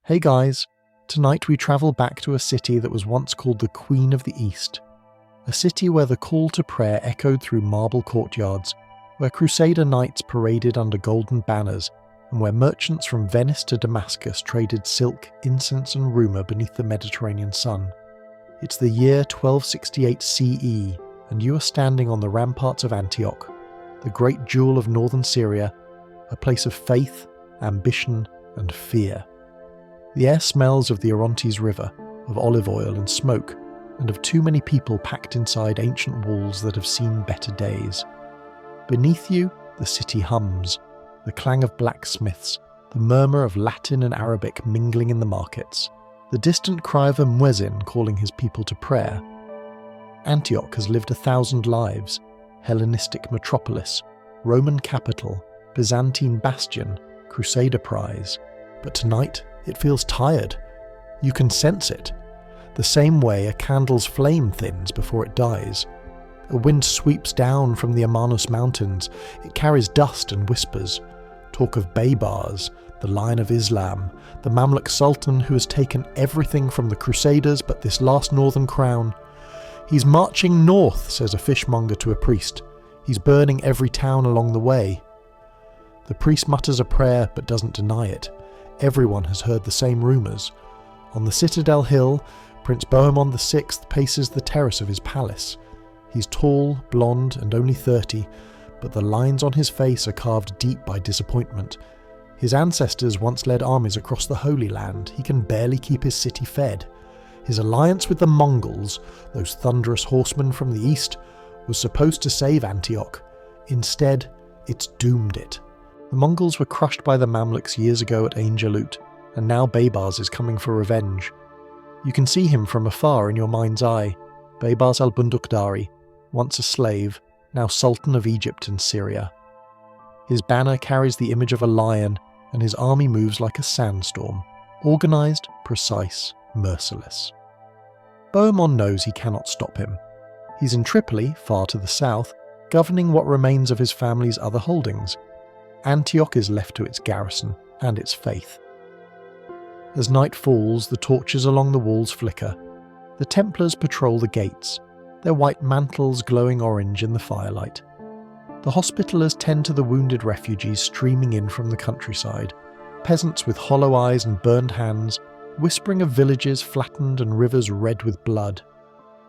Hey guys, tonight we travel back to a city that was once called the Queen of the East. A city where the call to prayer echoed through marble courtyards, where Crusader knights paraded under golden banners, and where merchants from Venice to Damascus traded silk, incense and rumour beneath the Mediterranean sun. It's the year 1268 CE, and you are standing on the ramparts of Antioch, the great jewel of northern Syria, a place of faith, ambition and fear. The air smells of the Orontes River, of olive oil and smoke, and of too many people packed inside ancient walls that have seen better days. Beneath you, the city hums, the clang of blacksmiths, the murmur of Latin and Arabic mingling in the markets, the distant cry of a muezzin calling his people to prayer. Antioch has lived 1,000 lives, Hellenistic metropolis, Roman capital, Byzantine bastion, Crusader prize. But tonight, it feels tired. You can sense it. The same way a candle's flame thins before it dies. A wind sweeps down from the Amanus mountains. It carries dust and whispers. Talk of Baybars, the Lion of Islam, the Mamluk Sultan who has taken everything from the Crusaders but this last northern crown. He's marching north, says a fishmonger to a priest. He's burning every town along the way. The priest mutters a prayer but doesn't deny it. Everyone has heard the same rumours. On the Citadel Hill, Prince Bohemond VI paces the terrace of his palace. He's tall, blonde and only 30, but the lines on his face are carved deep by disappointment. His ancestors once led armies across the Holy Land. He can barely keep his city fed. His alliance with the Mongols, those thunderous horsemen from the east, was supposed to save Antioch. Instead, it's doomed it. The Mongols were crushed by the Mamluks years ago at Ain Jalut, and now Baybars is coming for revenge. You can see him from afar in your mind's eye, Baybars al-Bundukdari, once a slave, now Sultan of Egypt and Syria. His banner carries the image of a lion, and his army moves like a sandstorm, organised, precise, merciless. Bohemond knows he cannot stop him. He's in Tripoli, far to the south, governing what remains of his family's other holdings. Antioch is left to its garrison and its faith. As night falls, the torches along the walls flicker. The Templars patrol the gates, their white mantles glowing orange in the firelight. The Hospitallers tend to the wounded refugees streaming in from the countryside, peasants with hollow eyes and burned hands, whispering of villages flattened and rivers red with blood.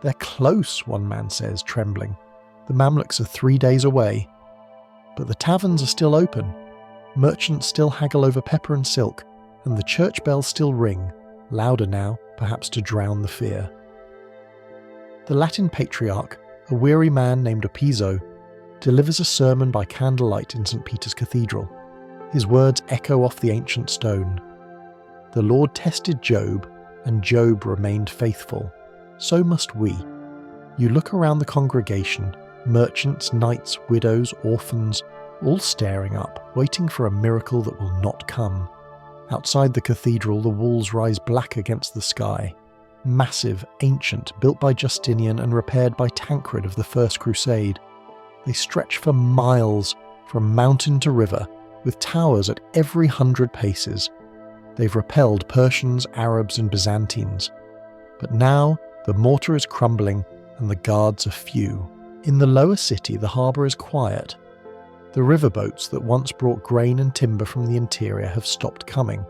They're close, one man says, trembling. The Mamluks are 3 days away. But the taverns are still open, merchants still haggle over pepper and silk, and the church bells still ring, louder now, perhaps to drown the fear. The Latin patriarch, a weary man named Opizo, delivers a sermon by candlelight in St. Peter's Cathedral. His words echo off the ancient stone. The Lord tested Job, and Job remained faithful. So must we. You look around the congregation, merchants, knights, widows, orphans, all staring up, waiting for a miracle that will not come. Outside the cathedral, the walls rise black against the sky. Massive, ancient, built by Justinian and repaired by Tancred of the First Crusade. They stretch for miles, from mountain to river, with towers at every 100 paces. They've repelled Persians, Arabs and Byzantines. But now, the mortar is crumbling and the guards are few. In the lower city, the harbour is quiet. The riverboats that once brought grain and timber from the interior have stopped coming.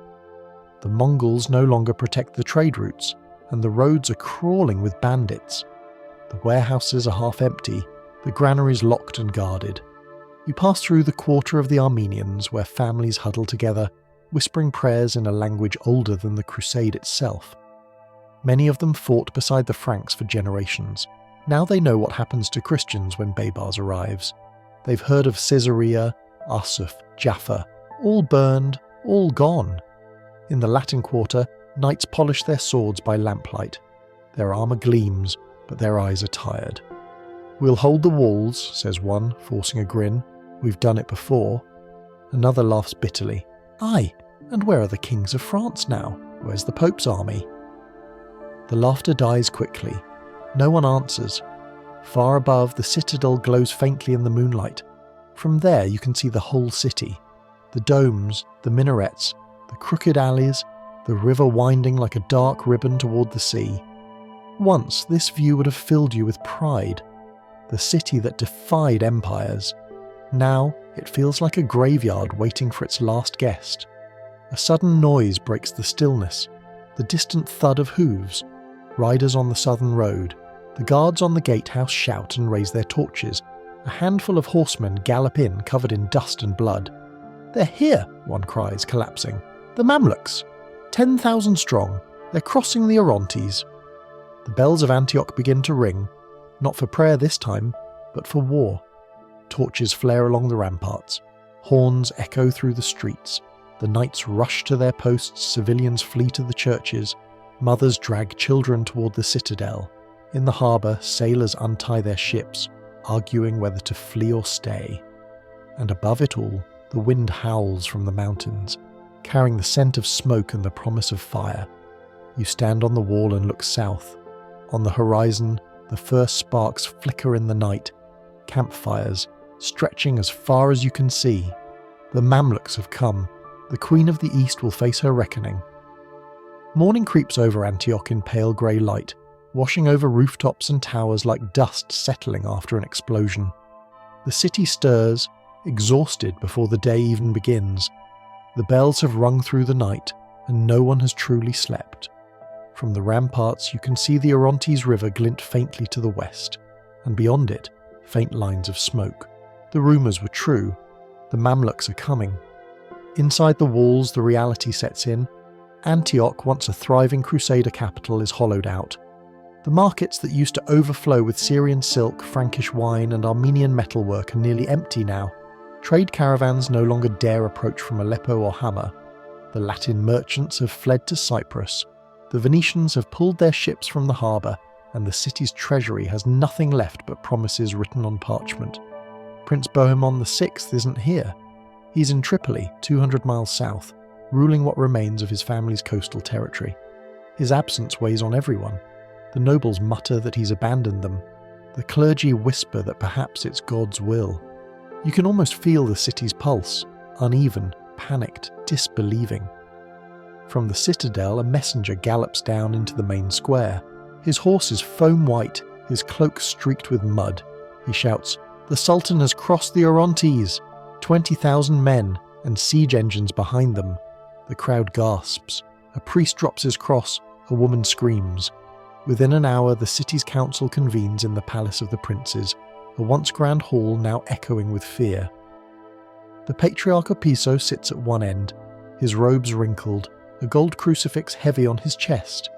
The Mongols no longer protect the trade routes, and the roads are crawling with bandits. The warehouses are half empty, the granaries locked and guarded. You pass through the quarter of the Armenians, where families huddle together, whispering prayers in a language older than the Crusade itself. Many of them fought beside the Franks for generations. Now they know what happens to Christians when Baybars arrives. They've heard of Caesarea, Arsuf, Jaffa, all burned, all gone. In the Latin Quarter, knights polish their swords by lamplight. Their armour gleams, but their eyes are tired. "We'll hold the walls," says one, forcing a grin. "We've done it before." Another laughs bitterly. "Aye, and where are the kings of France now? Where's the Pope's army?" The laughter dies quickly. No one answers. Far above, the citadel glows faintly in the moonlight. From there you can see the whole city. The domes, the minarets, the crooked alleys, the river winding like a dark ribbon toward the sea. Once this view would have filled you with pride, the city that defied empires. Now it feels like a graveyard waiting for its last guest. A sudden noise breaks the stillness, the distant thud of hooves. Riders on the southern road. The guards on the gatehouse shout and raise their torches. A handful of horsemen gallop in, covered in dust and blood. "They're here," one cries, collapsing. "The Mamluks! 10,000 strong. They're crossing the Orontes." The bells of Antioch begin to ring, not for prayer this time, but for war. Torches flare along the ramparts. Horns echo through the streets. The knights rush to their posts, civilians flee to the churches. Mothers drag children toward the citadel. In the harbour, sailors untie their ships, arguing whether to flee or stay. And above it all, the wind howls from the mountains, carrying the scent of smoke and the promise of fire. You stand on the wall and look south. On the horizon, the first sparks flicker in the night. Campfires, stretching as far as you can see. The Mamluks have come. The Queen of the East will face her reckoning. Morning creeps over Antioch in pale grey light, washing over rooftops and towers like dust settling after an explosion. The city stirs, exhausted before the day even begins. The bells have rung through the night, and no one has truly slept. From the ramparts you can see the Orontes River glint faintly to the west, and beyond it, faint lines of smoke. The rumours were true. The Mamluks are coming. Inside the walls, the reality sets in. Antioch, once a thriving Crusader capital, is hollowed out. The markets that used to overflow with Syrian silk, Frankish wine and Armenian metalwork are nearly empty now. Trade caravans no longer dare approach from Aleppo or Hama. The Latin merchants have fled to Cyprus. The Venetians have pulled their ships from the harbour, and the city's treasury has nothing left but promises written on parchment. Prince Bohemond VI isn't here. He's in Tripoli, 200 miles south, ruling what remains of his family's coastal territory. His absence weighs on everyone. The nobles mutter that he's abandoned them. The clergy whisper that perhaps it's God's will. You can almost feel the city's pulse, uneven, panicked, disbelieving. From the citadel, a messenger gallops down into the main square. His horse is foam white, his cloak streaked with mud. He shouts, "The Sultan has crossed the Orontes! 20,000 men, and siege engines behind them." The crowd gasps. A priest drops his cross, a woman screams. Within an hour, the city's council convenes in the Palace of the Princes, a once grand hall now echoing with fear. The Patriarch of Piso sits at one end, his robes wrinkled, a gold crucifix heavy on his chest.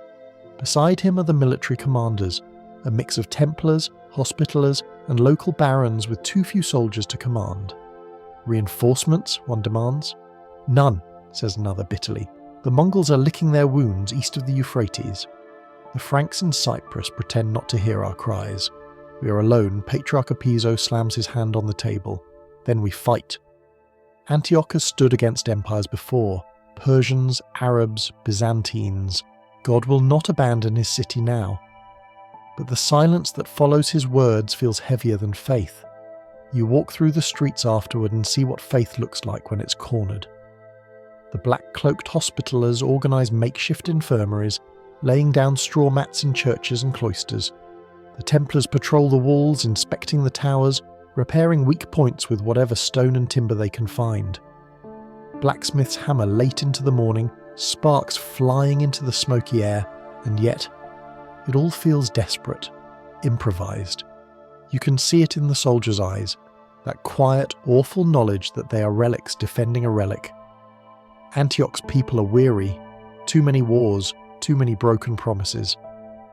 Beside him are the military commanders, a mix of Templars, Hospitallers, and local barons with too few soldiers to command. "Reinforcements?" one demands. "None," says another bitterly. "The Mongols are licking their wounds east of the Euphrates." The Franks in Cyprus pretend not to hear our cries. We are alone. Patriarch of Piso slams his hand on the table. Then we fight. Antioch has stood against empires before. Persians, Arabs, Byzantines. God will not abandon his city now. But the silence that follows his words feels heavier than faith. You walk through the streets afterward and see what faith looks like when it's cornered. The black-cloaked Hospitallers organise makeshift infirmaries, laying down straw mats in churches and cloisters. The Templars patrol the walls, inspecting the towers, repairing weak points with whatever stone and timber they can find. Blacksmiths hammer late into the morning, sparks flying into the smoky air, and yet it all feels desperate, improvised. You can see it in the soldiers' eyes, that quiet, awful knowledge that they are relics defending a relic. Antioch's people are weary. Too many wars, too many broken promises.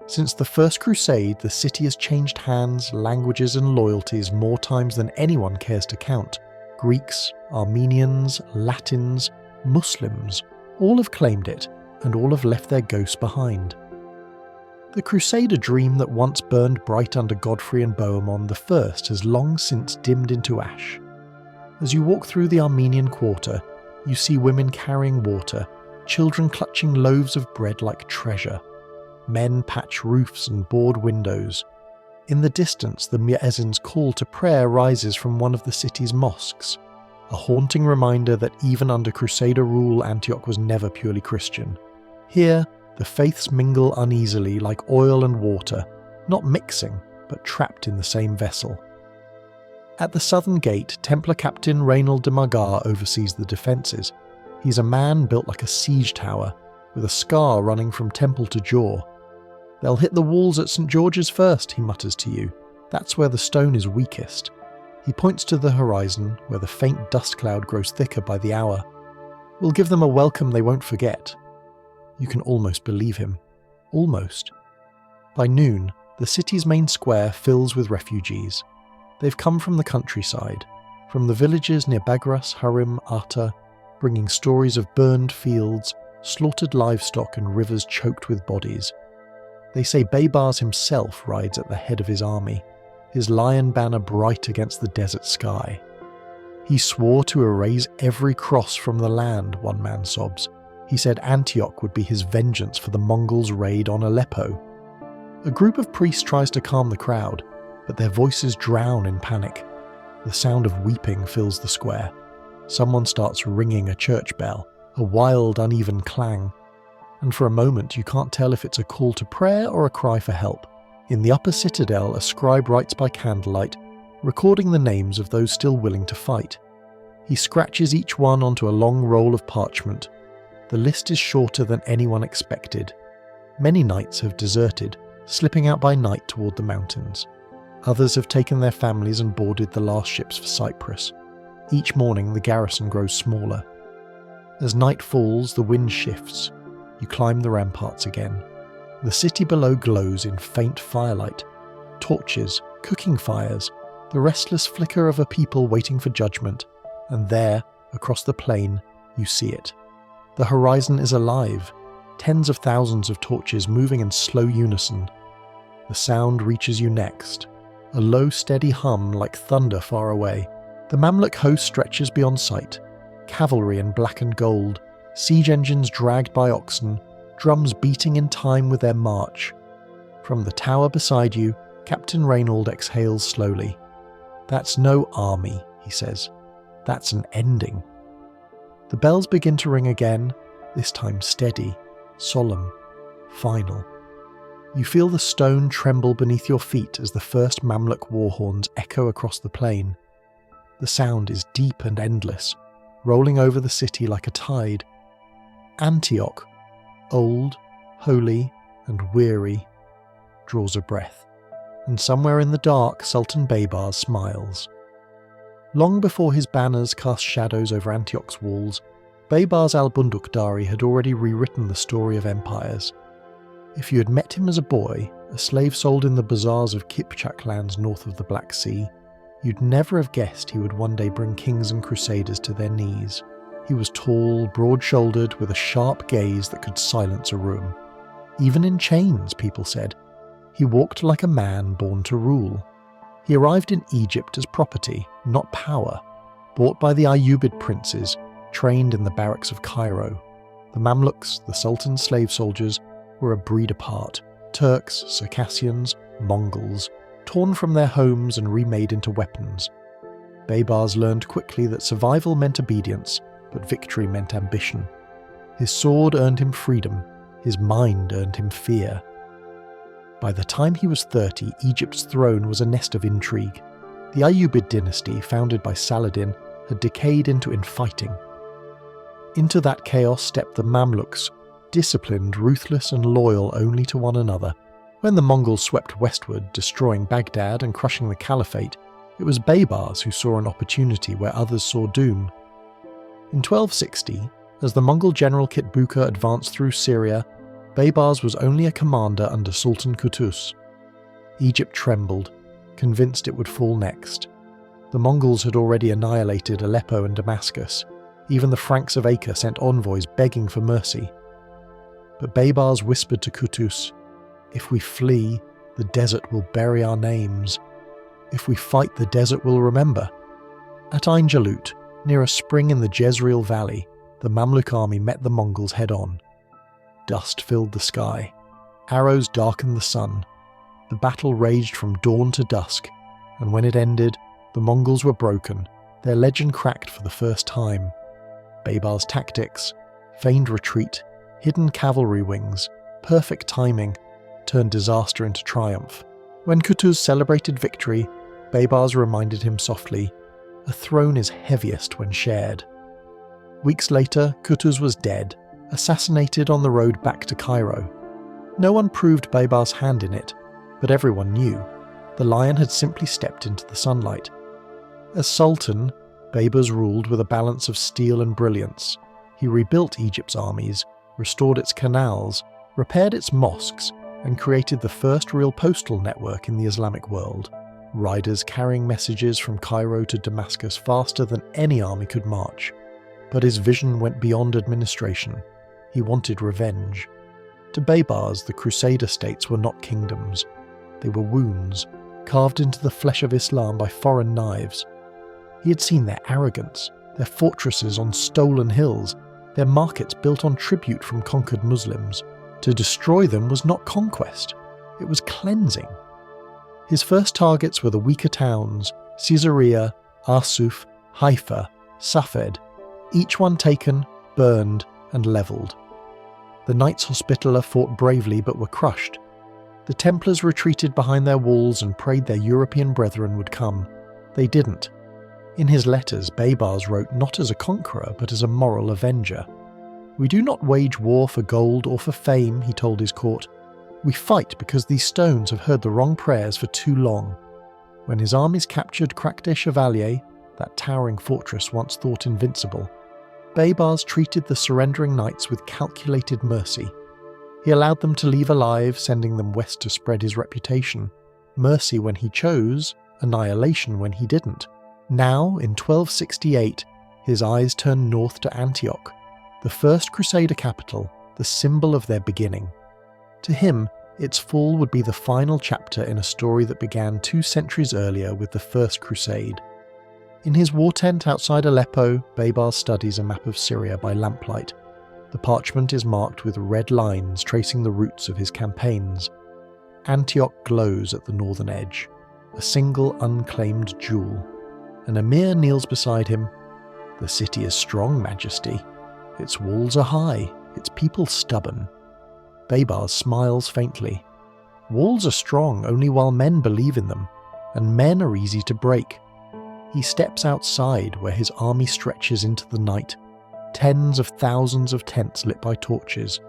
Since the First Crusade, the city has changed hands, languages and loyalties more times than anyone cares to count. Greeks, Armenians, Latins, Muslims, all have claimed it, and all have left their ghosts behind. The Crusader dream that once burned bright under Godfrey and Bohemond I has long since dimmed into ash. As you walk through the Armenian quarter, you see women carrying water, children clutching loaves of bread like treasure. Men patch roofs and board windows. In the distance, the muezzin's call to prayer rises from one of the city's mosques, a haunting reminder that even under Crusader rule, Antioch was never purely Christian. Here, the faiths mingle uneasily like oil and water, not mixing, but trapped in the same vessel. At the southern gate, Templar Captain Reynold de Margar oversees the defences. He's a man built like a siege tower, with a scar running from temple to jaw. "They'll hit the walls at St. George's first," he mutters to you. "That's where the stone is weakest." He points to the horizon, where the faint dust cloud grows thicker by the hour. "We'll give them a welcome they won't forget." You can almost believe him. Almost. By noon, the city's main square fills with refugees. They've come from the countryside, from the villages near Bagras, Harim, Arta, bringing stories of burned fields, slaughtered livestock and rivers choked with bodies. They say Baybars himself rides at the head of his army, his lion banner bright against the desert sky. "He swore to erase every cross from the land," one man sobs. He said Antioch would be his vengeance for the Mongols' raid on Aleppo. A group of priests tries to calm the crowd, but their voices drown in panic. The sound of weeping fills the square. Someone starts ringing a church bell, a wild, uneven clang, and for a moment you can't tell if it's a call to prayer or a cry for help. In the upper citadel, a scribe writes by candlelight, recording the names of those still willing to fight. He scratches each one onto a long roll of parchment. The list is shorter than anyone expected. Many knights have deserted, slipping out by night toward the mountains. Others have taken their families and boarded the last ships for Cyprus. Each morning the garrison grows smaller. As night falls, the wind shifts. You climb the ramparts again. The city below glows in faint firelight. Torches, cooking fires, the restless flicker of a people waiting for judgment. And there, across the plain, you see it. The horizon is alive. Tens of thousands of torches moving in slow unison. The sound reaches you next. A low, steady hum like thunder far away. The Mamluk host stretches beyond sight. Cavalry in black and gold, siege engines dragged by oxen, drums beating in time with their march. From the tower beside you, Captain Reynold exhales slowly. "That's no army," he says. "That's an ending." The bells begin to ring again, this time steady, solemn, final. You feel the stone tremble beneath your feet as the first Mamluk war horns echo across the plain. The sound is deep and endless, rolling over the city like a tide. Antioch, old, holy, and weary, draws a breath, and somewhere in the dark Sultan Baybars smiles. Long before his banners cast shadows over Antioch's walls, Baybars al-Bundukdari had already rewritten the story of empires. If you had met him as a boy, a slave sold in the bazaars of Kipchak lands north of the Black Sea, you'd never have guessed he would one day bring kings and crusaders to their knees. He was tall, broad-shouldered, with a sharp gaze that could silence a room. Even in chains, people said. He walked like a man born to rule. He arrived in Egypt as property, not power, bought by the Ayyubid princes, trained in the barracks of Cairo. The Mamluks, the Sultan's slave soldiers, were a breed apart. Turks, Circassians, Mongols, torn from their homes and remade into weapons. Baybars learned quickly that survival meant obedience, but victory meant ambition. His sword earned him freedom, his mind earned him fear. By the time he was 30, Egypt's throne was a nest of intrigue. The Ayyubid dynasty, founded by Saladin, had decayed into infighting. Into that chaos stepped the Mamluks, disciplined, ruthless and loyal only to one another. When the Mongols swept westward, destroying Baghdad and crushing the Caliphate, it was Baybars who saw an opportunity where others saw doom. In 1260, as the Mongol general Kitbuka advanced through Syria, Baybars was only a commander under Sultan Qutuz. Egypt trembled, convinced it would fall next. The Mongols had already annihilated Aleppo and Damascus. Even the Franks of Acre sent envoys begging for mercy. But Baybars whispered to Qutuz, "If we flee, the desert will bury our names. If we fight, the desert will remember." At Ain Jalut, near a spring in the Jezreel Valley, the Mamluk army met the Mongols head-on. Dust filled the sky. Arrows darkened the sun. The battle raged from dawn to dusk, and when it ended, the Mongols were broken, their legend cracked for the first time. Baybars' tactics, feigned retreat, hidden cavalry wings, perfect timing, turned disaster into triumph. When Qutuz celebrated victory, Baybars reminded him softly, "A throne is heaviest when shared." Weeks later, Qutuz was dead, assassinated on the road back to Cairo. No one proved Baybars' hand in it, but everyone knew. The lion had simply stepped into the sunlight. As Sultan, Baybars ruled with a balance of steel and brilliance. He rebuilt Egypt's armies, restored its canals, repaired its mosques, and created the first real postal network in the Islamic world, riders carrying messages from Cairo to Damascus faster than any army could march. But his vision went beyond administration. He wanted revenge. To Baybars, the Crusader states were not kingdoms. They were wounds, carved into the flesh of Islam by foreign knives. He had seen their arrogance, their fortresses on stolen hills, their markets built on tribute from conquered Muslims. To destroy them was not conquest, it was cleansing. His first targets were the weaker towns, Caesarea, Arsuf, Haifa, Safed, each one taken, burned, and levelled. The Knights Hospitaller fought bravely but were crushed. The Templars retreated behind their walls and prayed their European brethren would come. They didn't. In his letters, Baybars wrote not as a conqueror but as a moral avenger. "We do not wage war for gold or for fame," he told his court. "We fight because these stones have heard the wrong prayers for too long." When his armies captured Crac des Chevaliers, that towering fortress once thought invincible, Baybars treated the surrendering knights with calculated mercy. He allowed them to leave alive, sending them west to spread his reputation. Mercy when he chose, annihilation when he didn't. Now, in 1268, his eyes turned north to Antioch, the first Crusader capital, the symbol of their beginning. To him, its fall would be the final chapter in a story that began 2 centuries earlier with the First Crusade. In his war tent outside Aleppo, Baybars studies a map of Syria by lamplight. The parchment is marked with red lines tracing the routes of his campaigns. Antioch glows at the northern edge, a single unclaimed jewel. An emir kneels beside him. "The city is strong, Majesty. Its walls are high, its people stubborn." Baybars smiles faintly. "Walls are strong only while men believe in them, and men are easy to break." He steps outside where his army stretches into the night. Tens of thousands of tents lit by torches,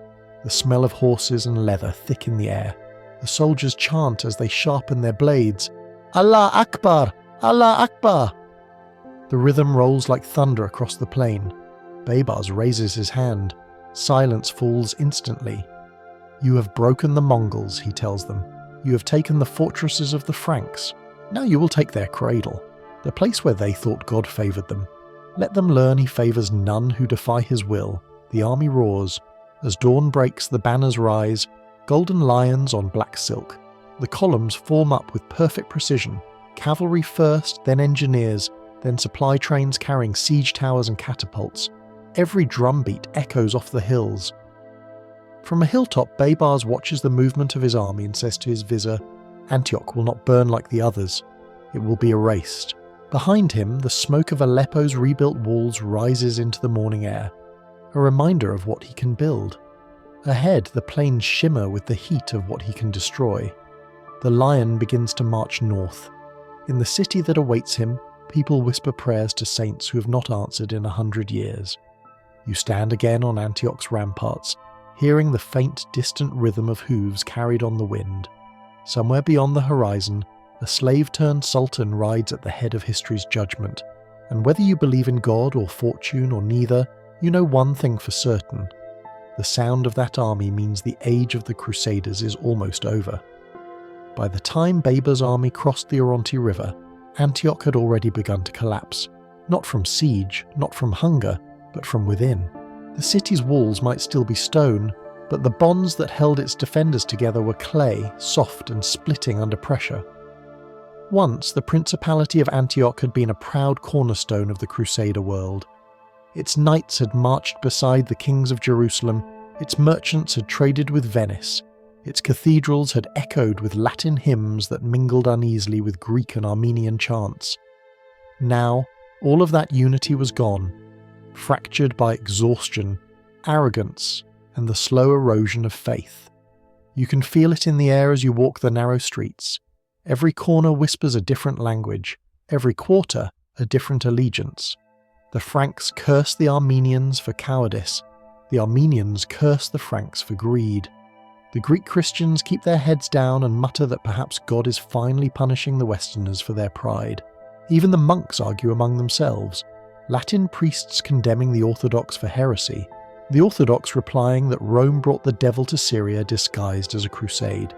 the smell of horses and leather thick in the air. The soldiers chant as they sharpen their blades, "Allah Akbar! Allah Akbar!" The rhythm rolls like thunder across the plain. Baybars raises his hand. Silence falls instantly. "You have broken the Mongols," he tells them. "You have taken the fortresses of the Franks. Now you will take their cradle, the place where they thought God favoured them. Let them learn he favours none who defy his will." The army roars. As dawn breaks, the banners rise, golden lions on black silk. The columns form up with perfect precision, cavalry first, then engineers, then supply trains carrying siege towers and catapults. Every drumbeat echoes off the hills. From a hilltop, Baybars watches the movement of his army and says to his vizier, "Antioch will not burn like the others. It will be erased." Behind him, the smoke of Aleppo's rebuilt walls rises into the morning air, a reminder of what he can build. Ahead, the plains shimmer with the heat of what he can destroy. The lion begins to march north. In the city that awaits him, people whisper prayers to saints who have not answered in 100 years. You stand again on Antioch's ramparts, hearing the faint, distant rhythm of hooves carried on the wind. Somewhere beyond the horizon, a slave-turned sultan rides at the head of history's judgment, and whether you believe in God or fortune or neither, you know one thing for certain. The sound of that army means the age of the Crusaders is almost over. By the time Baybars' army crossed the Oronte River, Antioch had already begun to collapse, not from siege, not from hunger, but from within. The city's walls might still be stone, but the bonds that held its defenders together were clay, soft and splitting under pressure. Once, the Principality of Antioch had been a proud cornerstone of the Crusader world. Its knights had marched beside the kings of Jerusalem, its merchants had traded with Venice, its cathedrals had echoed with Latin hymns that mingled uneasily with Greek and Armenian chants. Now, all of that unity was gone, fractured by exhaustion, arrogance, and the slow erosion of faith. You can feel it in the air as you walk the narrow streets. Every corner whispers a different language, every quarter a different allegiance. The Franks curse the Armenians for cowardice. The Armenians curse the Franks for greed. The Greek Christians keep their heads down and mutter that perhaps God is finally punishing the Westerners for their pride. Even the monks argue among themselves, Latin priests condemning the Orthodox for heresy, the Orthodox replying that Rome brought the devil to Syria disguised as a crusade.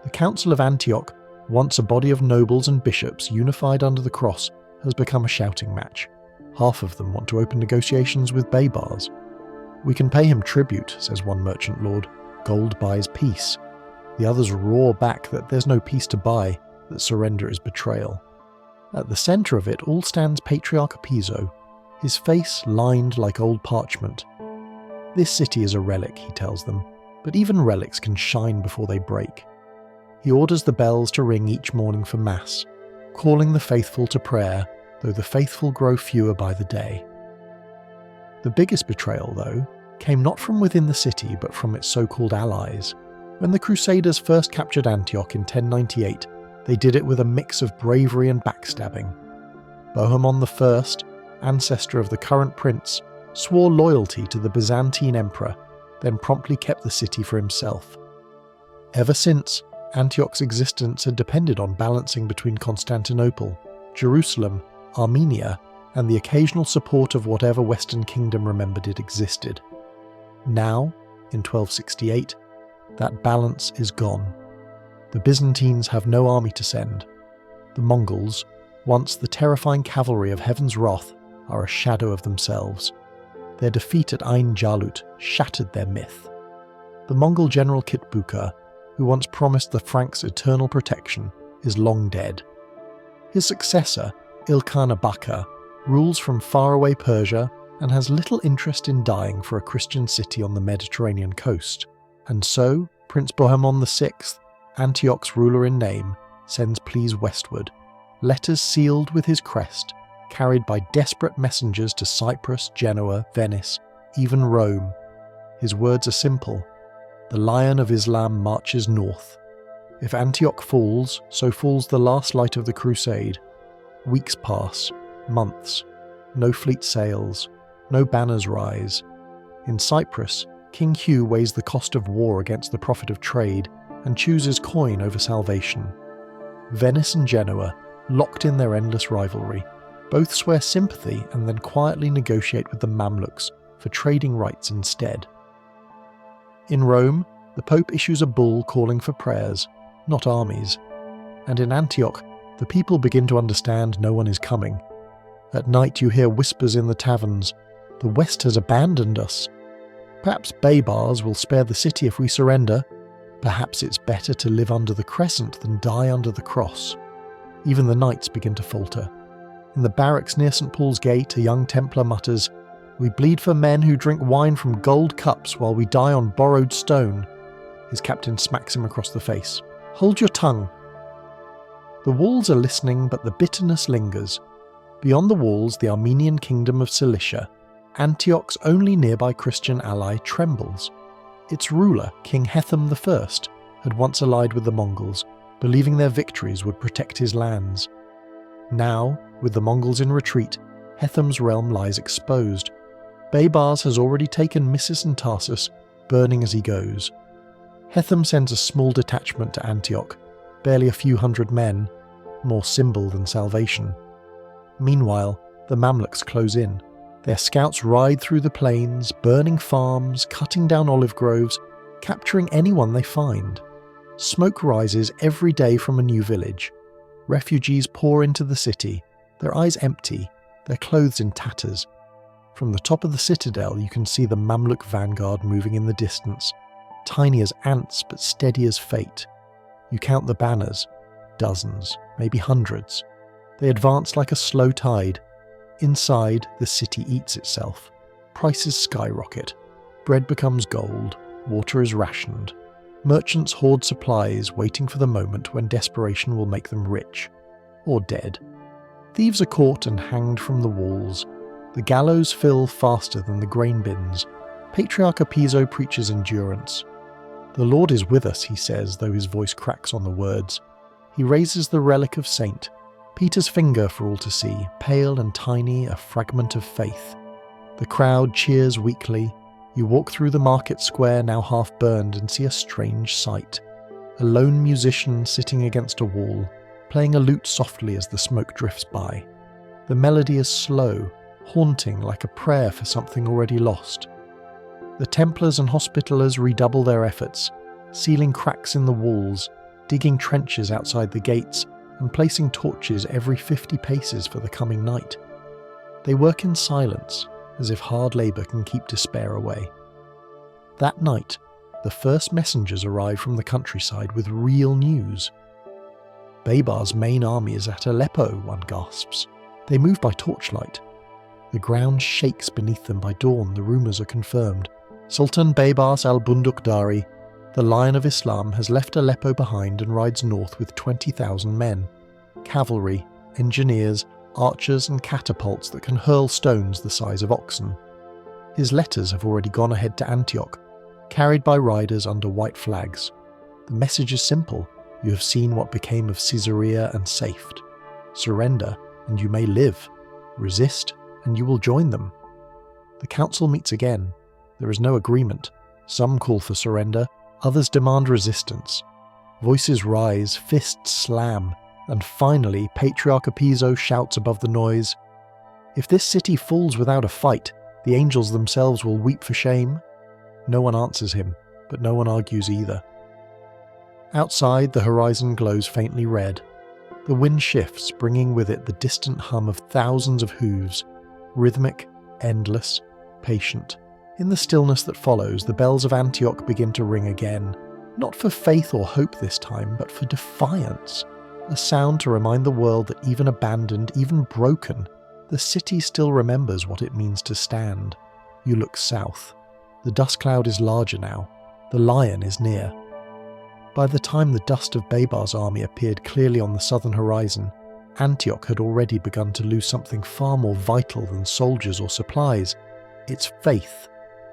The Council of Antioch, once a body of nobles and bishops unified under the cross, has become a shouting match. Half of them want to open negotiations with Baybars. "We can pay him tribute," says one merchant lord. "Gold buys peace." The others roar back that there's no peace to buy, that surrender is betrayal. At the centre of it all stands Patriarch Piso, his face lined like old parchment. This city is a relic, he tells them, but even relics can shine before they break. He orders the bells to ring each morning for Mass, calling the faithful to prayer, though the faithful grow fewer by the day. The biggest betrayal, though, came not from within the city but from its so-called allies. When the Crusaders first captured Antioch in 1098, they did it with a mix of bravery and backstabbing. Bohemond I, ancestor of the current prince, swore loyalty to the Byzantine emperor, then promptly kept the city for himself. Ever since, Antioch's existence had depended on balancing between Constantinople, Jerusalem, Armenia, and the occasional support of whatever Western kingdom remembered it existed. Now, in 1268, that balance is gone. The Byzantines have no army to send. The Mongols, once the terrifying cavalry of heaven's wrath, are a shadow of themselves. Their defeat at Ain Jalut shattered their myth. The Mongol general Kitbuka, who once promised the Franks eternal protection, is long dead. His successor, Ilkhan Abaka, rules from faraway Persia and has little interest in dying for a Christian city on the Mediterranean coast. And so, Prince Bohemond VI, Antioch's ruler in name, sends pleas westward, letters sealed with his crest, carried by desperate messengers to Cyprus, Genoa, Venice, even Rome. His words are simple: the Lion of Islam marches north. If Antioch falls, so falls the last light of the crusade. Weeks pass, months. No fleet sails, no banners rise. In Cyprus, King Hugh weighs the cost of war against the profit of trade and chooses coin over salvation. Venice and Genoa, locked in their endless rivalry, both swear sympathy and then quietly negotiate with the Mamluks for trading rights instead. In Rome, the Pope issues a bull calling for prayers, not armies. And in Antioch, the people begin to understand no one is coming. At night you hear whispers in the taverns, "The West has abandoned us. Perhaps Baybars will spare the city if we surrender. Perhaps it's better to live under the crescent than die under the cross." Even the knights begin to falter. In the barracks near St. Paul's Gate, a young Templar mutters, "We bleed for men who drink wine from gold cups while we die on borrowed stone." His captain smacks him across the face. "Hold your tongue." The walls are listening, but the bitterness lingers. Beyond the walls, the Armenian kingdom of Cilicia, Antioch's only nearby Christian ally, trembles. Its ruler, King Hethum I, had once allied with the Mongols, believing their victories would protect his lands. Now, with the Mongols in retreat, Hethum's realm lies exposed. Baybars has already taken Missis and Tarsus, burning as he goes. Hethum sends a small detachment to Antioch, barely a few hundred men, more symbol than salvation. Meanwhile, the Mamluks close in. Their scouts ride through the plains, burning farms, cutting down olive groves, capturing anyone they find. Smoke rises every day from a new village. Refugees pour into the city, their eyes empty, their clothes in tatters. From the top of the citadel you can see the Mamluk vanguard moving in the distance, tiny as ants but steady as fate. You count the banners, dozens, maybe hundreds. They advance like a slow tide. Inside, the city eats itself. Prices skyrocket. Bread becomes gold, water is rationed. Merchants hoard supplies, waiting for the moment when desperation will make them rich. Or dead. Thieves are caught and hanged from the walls. The gallows fill faster than the grain bins. Patriarch Apiso preaches endurance. "The Lord is with us," he says, though his voice cracks on the words. He raises the relic of Saint, Peter's finger for all to see, pale and tiny, a fragment of faith. The crowd cheers weakly. You walk through the market square, now half burned, and see a strange sight. A lone musician sitting against a wall, playing a lute softly as the smoke drifts by. The melody is slow, haunting like a prayer for something already lost. The Templars and Hospitallers redouble their efforts, sealing cracks in the walls, digging trenches outside the gates, and placing torches every 50 paces for the coming night. They work in silence, as if hard labour can keep despair away. That night, the first messengers arrive from the countryside with real news. Baybars' main army is at Aleppo, one gasps. They move by torchlight. The ground shakes beneath them by dawn, the rumours are confirmed. Sultan Baybars al-Bundukdari, the Lion of Islam, has left Aleppo behind and rides north with 20,000 men. Cavalry, engineers, archers and catapults that can hurl stones the size of oxen. His letters have already gone ahead to Antioch, carried by riders under white flags. The message is simple: you have seen what became of Caesarea and Safed. Surrender, and you may live. Resist, and you will join them. The council meets again. There is no agreement. Some call for surrender, others demand resistance. Voices rise, fists slam, and finally Patriarch Apiso shouts above the noise, "If this city falls without a fight, the angels themselves will weep for shame." No one answers him, but no one argues either. Outside, the horizon glows faintly red. The wind shifts, bringing with it the distant hum of thousands of hooves, rhythmic, endless, patient. In the stillness that follows, the bells of Antioch begin to ring again, not for faith or hope this time, but for defiance. A sound to remind the world that even abandoned, even broken, the city still remembers what it means to stand. You look south. The dust cloud is larger now. The lion is near. By the time the dust of Baybars' army appeared clearly on the southern horizon, Antioch had already begun to lose something far more vital than soldiers or supplies: its faith.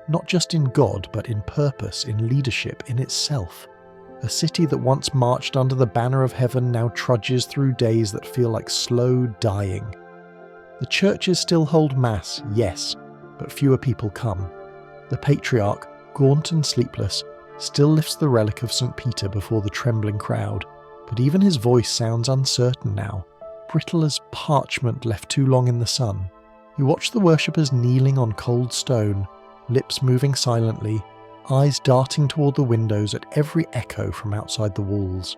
Not just in God, but in purpose, in leadership, in itself. A city that once marched under the banner of heaven now trudges through days that feel like slow dying. The churches still hold mass, yes, but fewer people come. The patriarch, gaunt and sleepless, still lifts the relic of St. Peter before the trembling crowd, but even his voice sounds uncertain now, brittle as parchment left too long in the sun. You watch the worshippers kneeling on cold stone, lips moving silently, eyes darting toward the windows at every echo from outside the walls.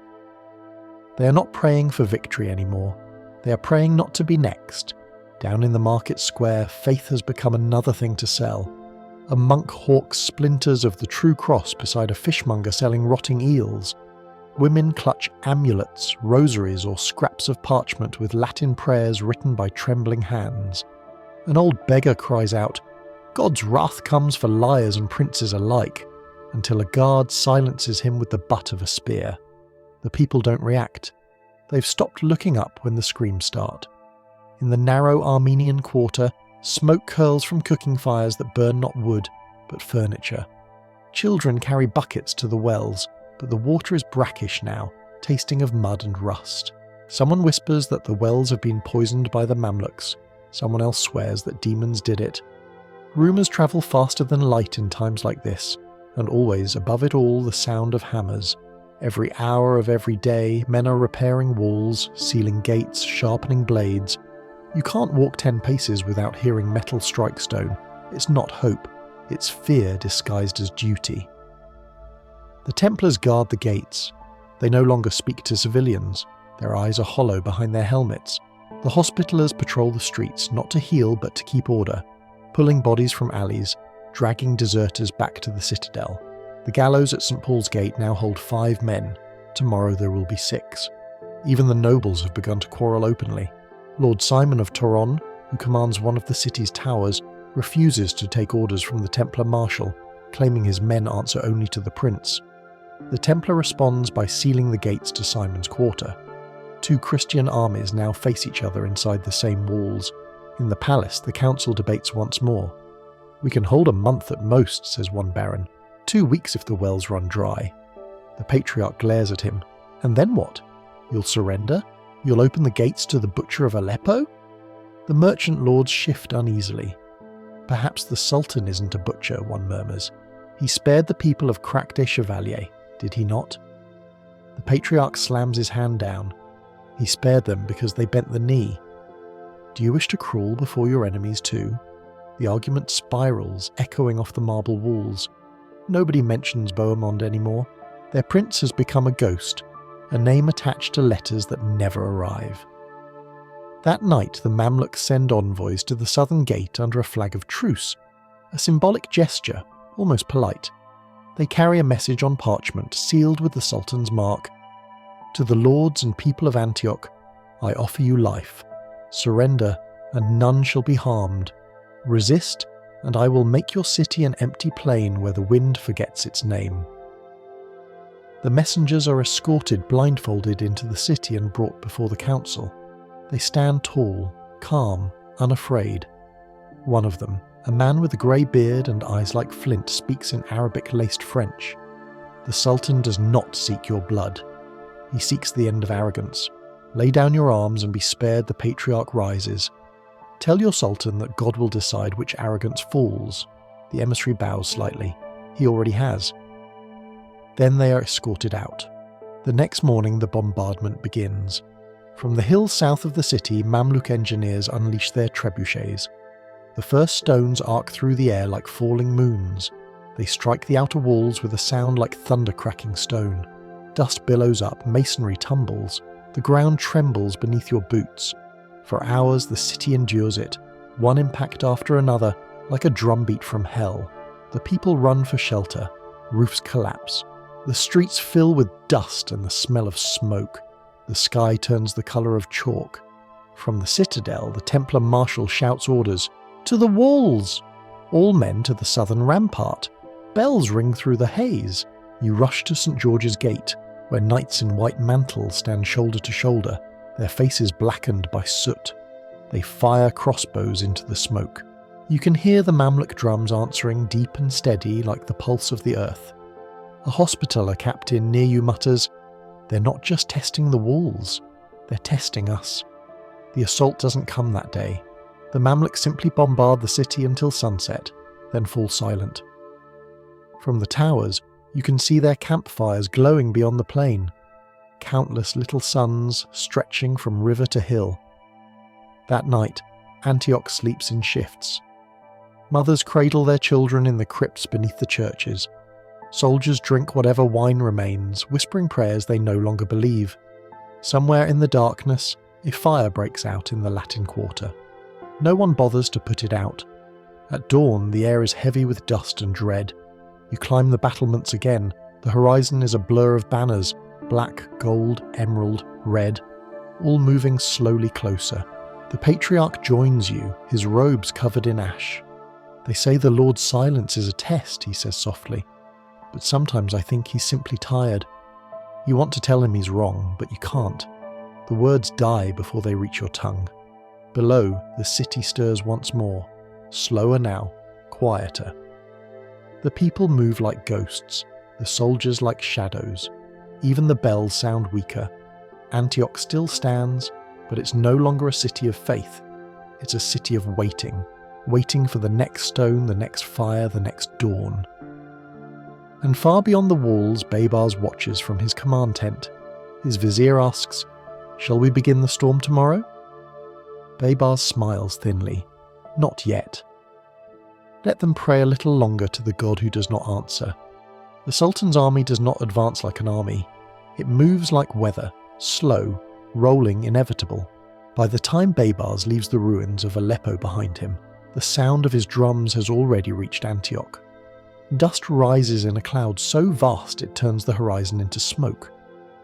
They are not praying for victory anymore. They are praying not to be next. Down in the market square, faith has become another thing to sell. A monk hawks splinters of the true cross beside a fishmonger selling rotting eels. Women clutch amulets, rosaries, or scraps of parchment with Latin prayers written by trembling hands. An old beggar cries out, "God's wrath comes for liars and princes alike," until a guard silences him with the butt of a spear. The people don't react. They've stopped looking up when the screams start. In the narrow Armenian quarter, smoke curls from cooking fires that burn not wood, but furniture. Children carry buckets to the wells, but the water is brackish now, tasting of mud and rust. Someone whispers that the wells have been poisoned by the Mamluks. Someone else swears that demons did it. Rumours travel faster than light in times like this, and always, above it all, the sound of hammers. Every hour of every day, men are repairing walls, sealing gates, sharpening blades. You can't walk 10 paces without hearing metal strike stone. It's not hope, it's fear disguised as duty. The Templars guard the gates. They no longer speak to civilians. Their eyes are hollow behind their helmets. The Hospitallers patrol the streets, not to heal but to keep order, pulling bodies from alleys, dragging deserters back to the citadel. The gallows at St. Paul's Gate now hold 5 men. Tomorrow there will be 6. Even the nobles have begun to quarrel openly. Lord Simon of Toron, who commands one of the city's towers, refuses to take orders from the Templar Marshal, claiming his men answer only to the prince. The Templar responds by sealing the gates to Simon's quarter. 2 Christian armies now face each other inside the same walls. In the palace, the council debates once more. "We can hold a month at most," says one baron. 2 weeks if the wells run dry." The patriarch glares at him. "And then what? You'll surrender? You'll open the gates to the butcher of Aleppo?" The merchant lords shift uneasily. "Perhaps the Sultan isn't a butcher," one murmurs. "He spared the people of Crac des Chevaliers, did he not?" The patriarch slams his hand down. "He spared them because they bent the knee. Do you wish to crawl before your enemies too?" The argument spirals, echoing off the marble walls. Nobody mentions Bohemond anymore. Their prince has become a ghost, a name attached to letters that never arrive. That night, the Mamluks send envoys to the southern gate under a flag of truce, a symbolic gesture, almost polite. They carry a message on parchment sealed with the Sultan's mark. "To the lords and people of Antioch, I offer you life. Surrender, and none shall be harmed. Resist, and I will make your city an empty plain where the wind forgets its name." The messengers are escorted blindfolded into the city and brought before the council. They stand tall, calm, unafraid. One of them, a man with a grey beard and eyes like flint, speaks in Arabic-laced French. "The Sultan does not seek your blood. He seeks the end of arrogance. Lay down your arms and be spared," the patriarch rises. "Tell your Sultan that God will decide which arrogance falls." The emissary bows slightly. He already has. Then they are escorted out. The next morning the bombardment begins. From the hills south of the city, Mamluk engineers unleash their trebuchets. The first stones arc through the air like falling moons. They strike the outer walls with a sound like thunder cracking stone. Dust billows up, masonry tumbles. The ground trembles beneath your boots. For hours the city endures it, one impact after another, like a drumbeat from hell. The people run for shelter. Roofs collapse. The streets fill with dust and the smell of smoke. The sky turns the colour of chalk. From the citadel, the Templar Marshal shouts orders. "To the walls!" All men to the southern rampart. Bells ring through the haze. You rush to St. George's Gate, where knights in white mantles stand shoulder to shoulder, their faces blackened by soot. They fire crossbows into the smoke. You can hear the Mamluk drums answering deep and steady like the pulse of the earth. A hospitaller captain near you mutters, "They're not just testing the walls, they're testing us." The assault doesn't come that day. The Mamluks simply bombard the city until sunset, then fall silent. From the towers, you can see their campfires glowing beyond the plain. Countless little suns stretching from river to hill. That night, Antioch sleeps in shifts. Mothers cradle their children in the crypts beneath the churches. Soldiers drink whatever wine remains, whispering prayers they no longer believe. Somewhere in the darkness, a fire breaks out in the Latin Quarter. No one bothers to put it out. At dawn, the air is heavy with dust and dread. You climb the battlements again. The horizon is a blur of banners, black, gold, emerald, red, all moving slowly closer. The patriarch joins you, his robes covered in ash. "They say the Lord's silence is a test," he says softly. "But sometimes I think he's simply tired." You want to tell him he's wrong, but you can't. The words die before they reach your tongue. Below, the city stirs once more. Slower now, quieter. The people move like ghosts, the soldiers like shadows. Even the bells sound weaker. Antioch still stands, but it's no longer a city of faith. It's a city of waiting. Waiting for the next stone, the next fire, the next dawn. And far beyond the walls, Baybars watches from his command tent. His vizier asks, "Shall we begin the storm tomorrow?" Baybars smiles thinly. "Not yet. Let them pray a little longer to the God who does not answer." The Sultan's army does not advance like an army. It moves like weather, slow, rolling, inevitable. By the time Baybars leaves the ruins of Aleppo behind him, the sound of his drums has already reached Antioch. Dust rises in a cloud so vast it turns the horizon into smoke.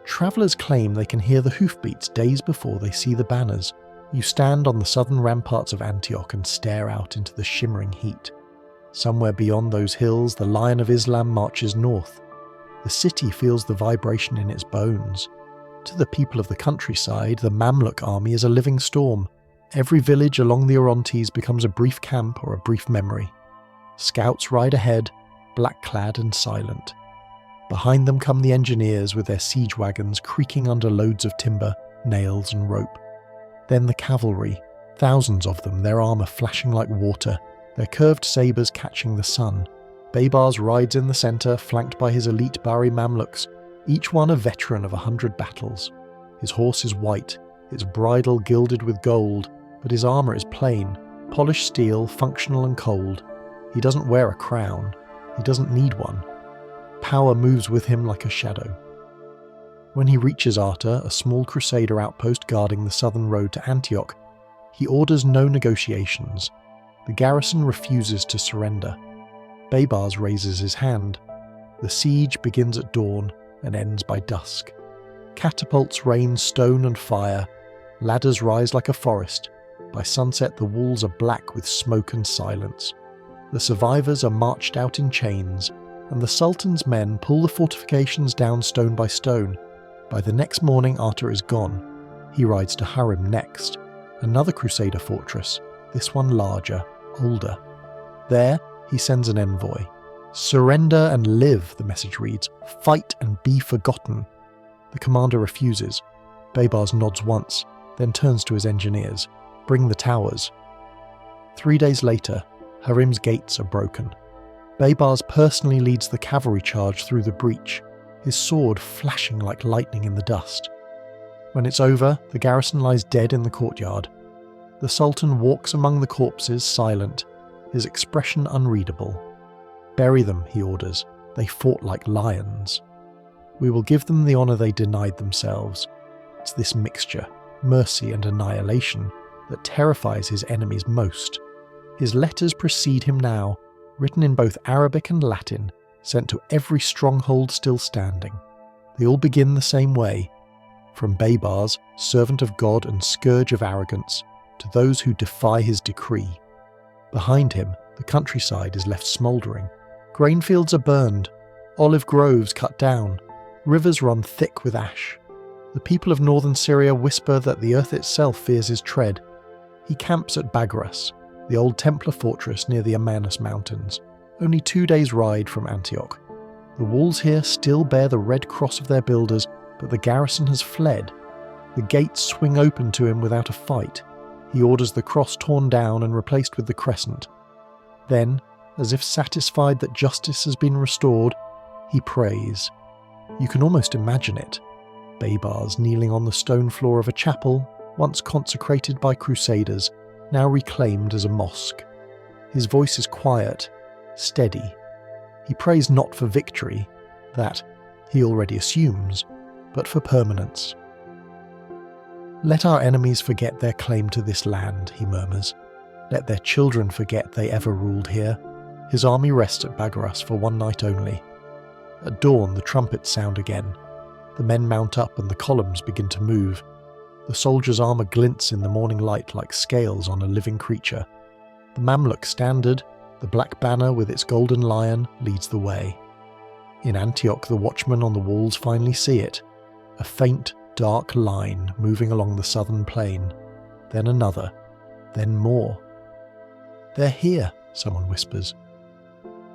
Travellers claim they can hear the hoofbeats days before they see the banners. You stand on the southern ramparts of Antioch and stare out into the shimmering heat. Somewhere beyond those hills, the Lion of Islam marches north. The city feels the vibration in its bones. To the people of the countryside, the Mamluk army is a living storm. Every village along the Orontes becomes a brief camp or a brief memory. Scouts ride ahead, black-clad and silent. Behind them come the engineers with their siege wagons creaking under loads of timber, nails and rope. Then the cavalry, thousands of them, their armour flashing like water, their curved sabres catching the sun. Baybars rides in the centre, flanked by his elite Bari Mamluks, each one a veteran of 100 battles. His horse is white, its bridle gilded with gold, but his armour is plain, polished steel, functional and cold. He doesn't wear a crown. He doesn't need one. Power moves with him like a shadow. When he reaches Arta, a small Crusader outpost guarding the southern road to Antioch, he orders no negotiations. The garrison refuses to surrender. Baybars raises his hand. The siege begins at dawn and ends by dusk. Catapults rain stone and fire. Ladders rise like a forest. By sunset, the walls are black with smoke and silence. The survivors are marched out in chains, and the Sultan's men pull the fortifications down stone by stone. By the next morning, Arta is gone. He rides to Harim next, another Crusader fortress, this one larger, older. There, he sends an envoy. "Surrender and live," the message reads. "Fight and be forgotten." The commander refuses. Baybars nods once, then turns to his engineers. "Bring the towers." 3 days later, Harim's gates are broken. Baybars personally leads the cavalry charge through the breach, his sword flashing like lightning in the dust. When it's over, the garrison lies dead in the courtyard. The Sultan walks among the corpses, silent, his expression unreadable. "Bury them," he orders. "They fought like lions. We will give them the honour they denied themselves." It's this mixture, mercy and annihilation, that terrifies his enemies most. His letters precede him now, written in both Arabic and Latin, sent to every stronghold still standing. They all begin the same way, from Baybars, servant of God and scourge of arrogance, to those who defy his decree. Behind him, the countryside is left smouldering. Grain fields are burned, olive groves cut down, rivers run thick with ash. The people of northern Syria whisper that the earth itself fears his tread. He camps at Baybars, the old Templar fortress near the Amanus Mountains, only 2 days' ride from Antioch. The walls here still bear the red cross of their builders, but the garrison has fled. The gates swing open to him without a fight. He orders the cross torn down and replaced with the crescent. Then, as if satisfied that justice has been restored, he prays. You can almost imagine it. Baybars kneeling on the stone floor of a chapel, once consecrated by Crusaders, now reclaimed as a mosque. His voice is quiet, steady. He prays not for victory, that he already assumes, but for permanence. "Let our enemies forget their claim to this land," he murmurs. "Let their children forget they ever ruled here." His army rests at Baybars for one night only. At dawn, the trumpets sound again. The men mount up and the columns begin to move. The soldiers' armour glints in the morning light like scales on a living creature. The Mamluk standard, the black banner with its golden lion, leads the way. In Antioch, the watchmen on the walls finally see it. A faint, dark line moving along the southern plain. Then another. Then more. "They're here," someone whispers.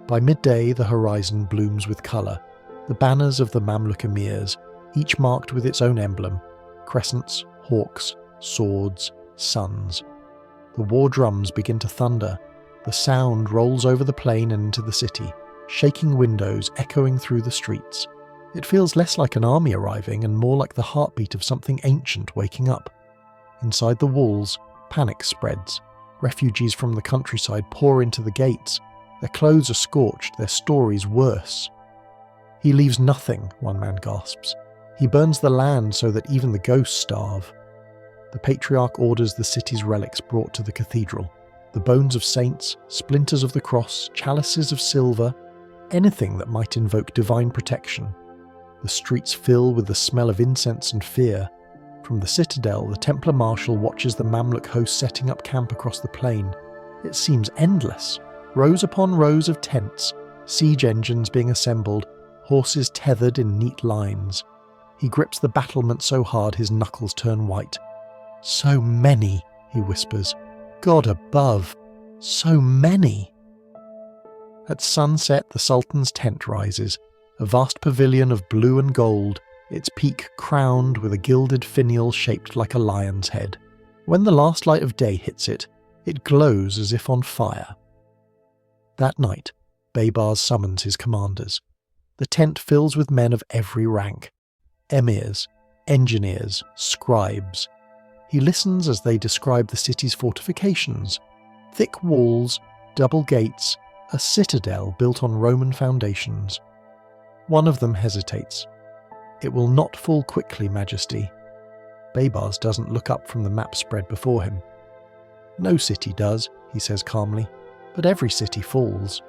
By midday, the horizon blooms with colour. The banners of the Mamluk emirs, each marked with its own emblem. Crescents, hawks, swords, suns. The war drums begin to thunder. The sound rolls over the plain and into the city, shaking windows, echoing through the streets. It feels less like an army arriving and more like the heartbeat of something ancient waking up. Inside the walls, panic spreads. Refugees from the countryside pour into the gates. Their clothes are scorched, their stories worse. "He leaves nothing," one man gasps. "He burns the land so that even the ghosts starve." The patriarch orders the city's relics brought to the cathedral. The bones of saints, splinters of the cross, chalices of silver, anything that might invoke divine protection. The streets fill with the smell of incense and fear. From the citadel, the Templar marshal watches the Mamluk host setting up camp across the plain. It seems endless. Rows upon rows of tents, siege engines being assembled, horses tethered in neat lines. He grips the battlement so hard his knuckles turn white. "So many," he whispers. "God above, so many." At sunset, the Sultan's tent rises, a vast pavilion of blue and gold, its peak crowned with a gilded finial shaped like a lion's head. When the last light of day hits it, it glows as if on fire. That night, Baybars summons his commanders. The tent fills with men of every rank: emirs, engineers, scribes. He listens as they describe the city's fortifications: thick walls, double gates, a citadel built on Roman foundations. One of them hesitates. "It will not fall quickly, Majesty." Baybars doesn't look up from the map spread before him. "No city does," he says calmly, "but every city falls."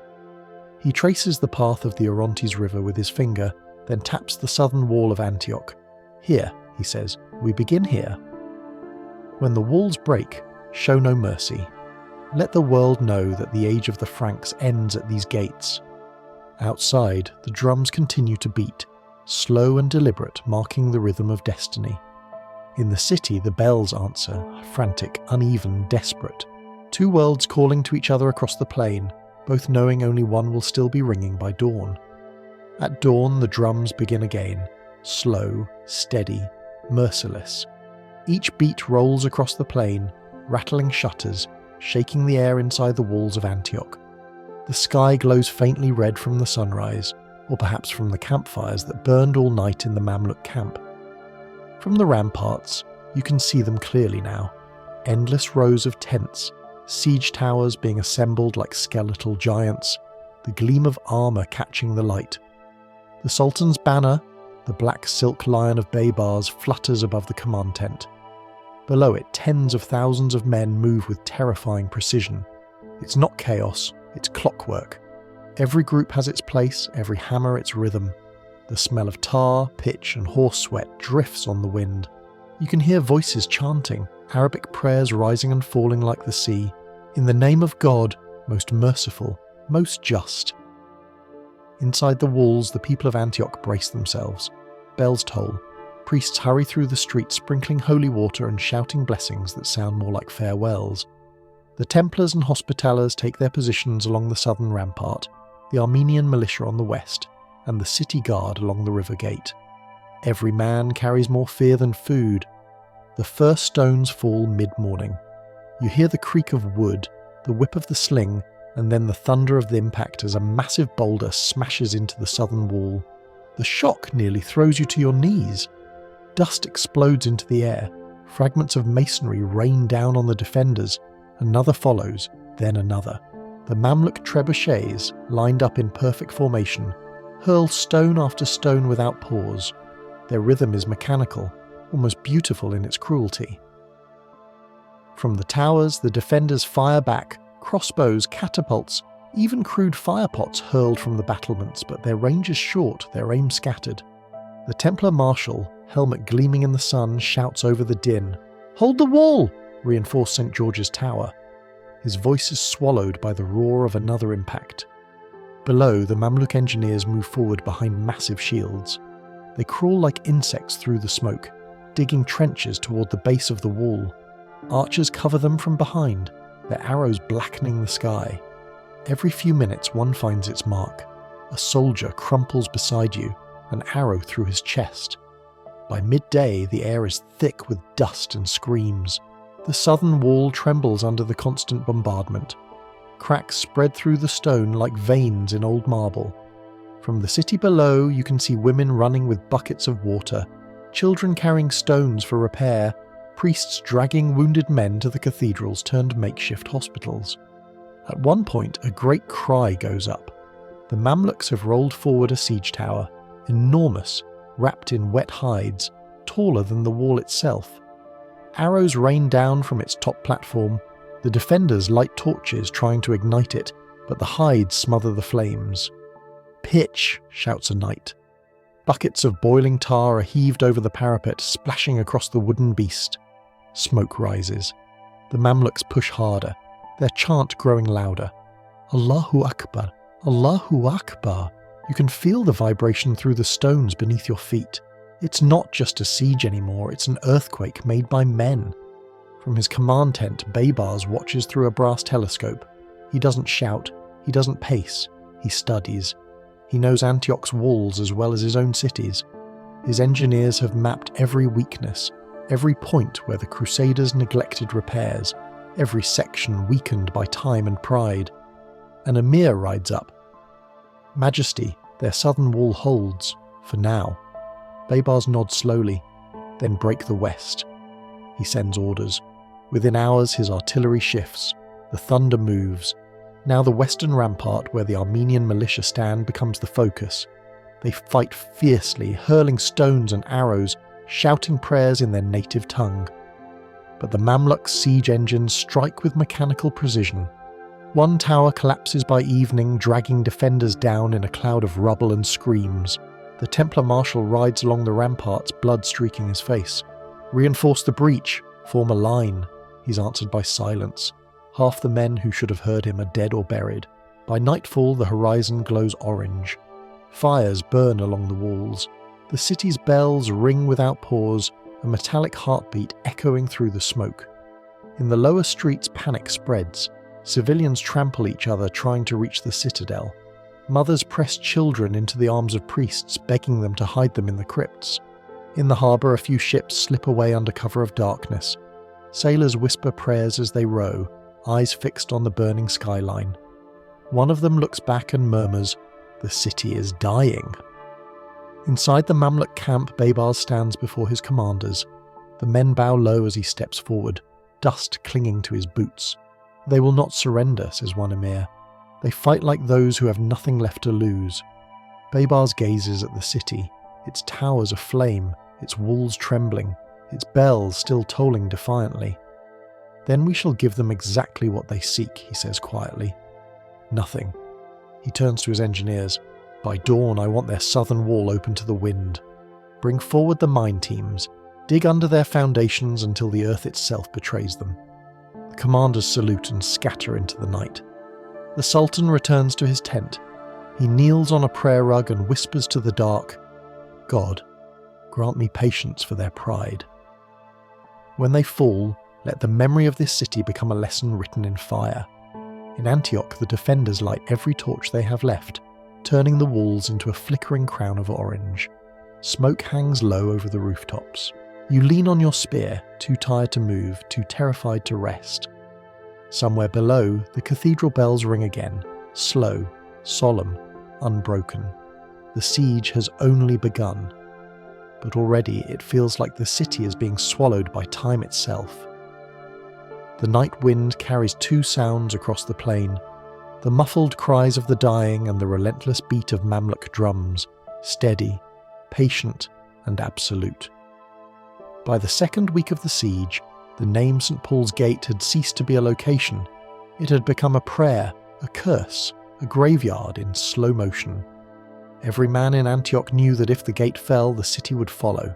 He traces the path of the Orontes River with his finger, then taps the southern wall of Antioch. "Here," he says, "we begin here. When the walls break, show no mercy. Let the world know that the age of the Franks ends at these gates." Outside, the drums continue to beat, slow and deliberate, marking the rhythm of destiny. In the city, the bells answer, frantic, uneven, desperate. Two worlds calling to each other across the plain, both knowing only one will still be ringing by dawn. At dawn, the drums begin again, slow, steady, merciless. Each beat rolls across the plain, rattling shutters, shaking the air inside the walls of Antioch. The sky glows faintly red from the sunrise, or perhaps from the campfires that burned all night in the Mamluk camp. From the ramparts, you can see them clearly now. Endless rows of tents, siege towers being assembled like skeletal giants, the gleam of armour catching the light. The Sultan's banner, the black silk lion of Baybars, flutters above the command tent. Below it, tens of thousands of men move with terrifying precision. It's not chaos, it's clockwork. Every group has its place, every hammer its rhythm. The smell of tar, pitch and horse sweat drifts on the wind. You can hear voices chanting, Arabic prayers rising and falling like the sea. "In the name of God, most merciful, most just." Inside the walls, the people of Antioch brace themselves. Bells toll. Priests hurry through the streets sprinkling holy water and shouting blessings that sound more like farewells. The Templars and Hospitallers take their positions along the southern rampart, the Armenian militia on the west, and the city guard along the river gate. Every man carries more fear than food. The first stones fall mid-morning. You hear the creak of wood, the whip of the sling, and then the thunder of the impact as a massive boulder smashes into the southern wall. The shock nearly throws you to your knees. Dust explodes into the air. Fragments of masonry rain down on the defenders. Another follows, then another. The Mamluk trebuchets, lined up in perfect formation, hurl stone after stone without pause. Their rhythm is mechanical, almost beautiful in its cruelty. From the towers, the defenders fire back, crossbows, catapults, even crude firepots hurled from the battlements, but their range is short, their aim scattered. The Templar Marshal, helmet gleaming in the sun, shouts over the din. "Hold the wall!" reinforce St. George's Tower. His voice is swallowed by the roar of another impact. Below, the Mamluk engineers move forward behind massive shields. They crawl like insects through the smoke, digging trenches toward the base of the wall. Archers cover them from behind, their arrows blackening the sky. Every few minutes one finds its mark. A soldier crumples beside you, an arrow through his chest. By midday, the air is thick with dust and screams. The southern wall trembles under the constant bombardment. Cracks spread through the stone like veins in old marble. From the city below, you can see women running with buckets of water, children carrying stones for repair, priests dragging wounded men to the cathedrals turned makeshift hospitals. At one point, a great cry goes up. The Mamluks have rolled forward a siege tower, enormous, wrapped in wet hides, taller than the wall itself. Arrows rain down from its top platform. The defenders light torches trying to ignite it, but the hides smother the flames. "Pitch!" shouts a knight. Buckets of boiling tar are heaved over the parapet, splashing across the wooden beast. Smoke rises. The Mamluks push harder, their chant growing louder. "Allahu Akbar! Allahu Akbar!" You can feel the vibration through the stones beneath your feet. It's not just a siege anymore, it's an earthquake made by men. From his command tent, Baybars watches through a brass telescope. He doesn't shout, he doesn't pace. He studies. He knows Antioch's walls as well as his own cities. His engineers have mapped every weakness, every point where the Crusaders neglected repairs, every section weakened by time and pride. An emir rides up. "Majesty, their southern wall holds, for now." Baybars nod slowly, "Then break the west." He sends orders. Within hours his artillery shifts. The thunder moves. Now the western rampart where the Armenian militia stand becomes the focus. They fight fiercely, hurling stones and arrows, shouting prayers in their native tongue. But the Mamluk siege engines strike with mechanical precision. One tower collapses by evening, dragging defenders down in a cloud of rubble and screams. The Templar Marshal rides along the ramparts, blood streaking his face. "Reinforce the breach, form a line." He's answered by silence. Half the men who should have heard him are dead or buried. By nightfall the horizon glows orange. Fires burn along the walls. The city's bells ring without pause, a metallic heartbeat echoing through the smoke. In the lower streets panic spreads. Civilians trample each other trying to reach the citadel. Mothers press children into the arms of priests, begging them to hide them in the crypts. In the harbour a few ships slip away under cover of darkness. Sailors whisper prayers as they row, eyes fixed on the burning skyline. One of them looks back and murmurs, "The city is dying." Inside the Mamluk camp, Baybars stands before his commanders. The men bow low as he steps forward, dust clinging to his boots. "They will not surrender," says one emir. "They fight like those who have nothing left to lose." Baybars gazes at the city, its towers aflame, its walls trembling, its bells still tolling defiantly. "Then we shall give them exactly what they seek," he says quietly. Nothing. He turns to his engineers. "By dawn I want their southern wall open to the wind. Bring forward the mine teams. Dig under their foundations until the earth itself betrays them." The commanders salute and scatter into the night. The Sultan returns to his tent. He kneels on a prayer rug and whispers to the dark, "God, grant me patience for their pride." When they fall, let the memory of this city become a lesson written in fire. In Antioch, the defenders light every torch they have left, turning the walls into a flickering crown of orange. Smoke hangs low over the rooftops. You lean on your spear, too tired to move, too terrified to rest. Somewhere below, the cathedral bells ring again, slow, solemn, unbroken. The siege has only begun. But already it feels like the city is being swallowed by time itself. The night wind carries two sounds across the plain, the muffled cries of the dying and the relentless beat of Mamluk drums, steady, patient, and absolute. By the second week of the siege, the name St. Paul's Gate had ceased to be a location. It had become a prayer, a curse, a graveyard in slow motion. Every man in Antioch knew that if the gate fell, the city would follow.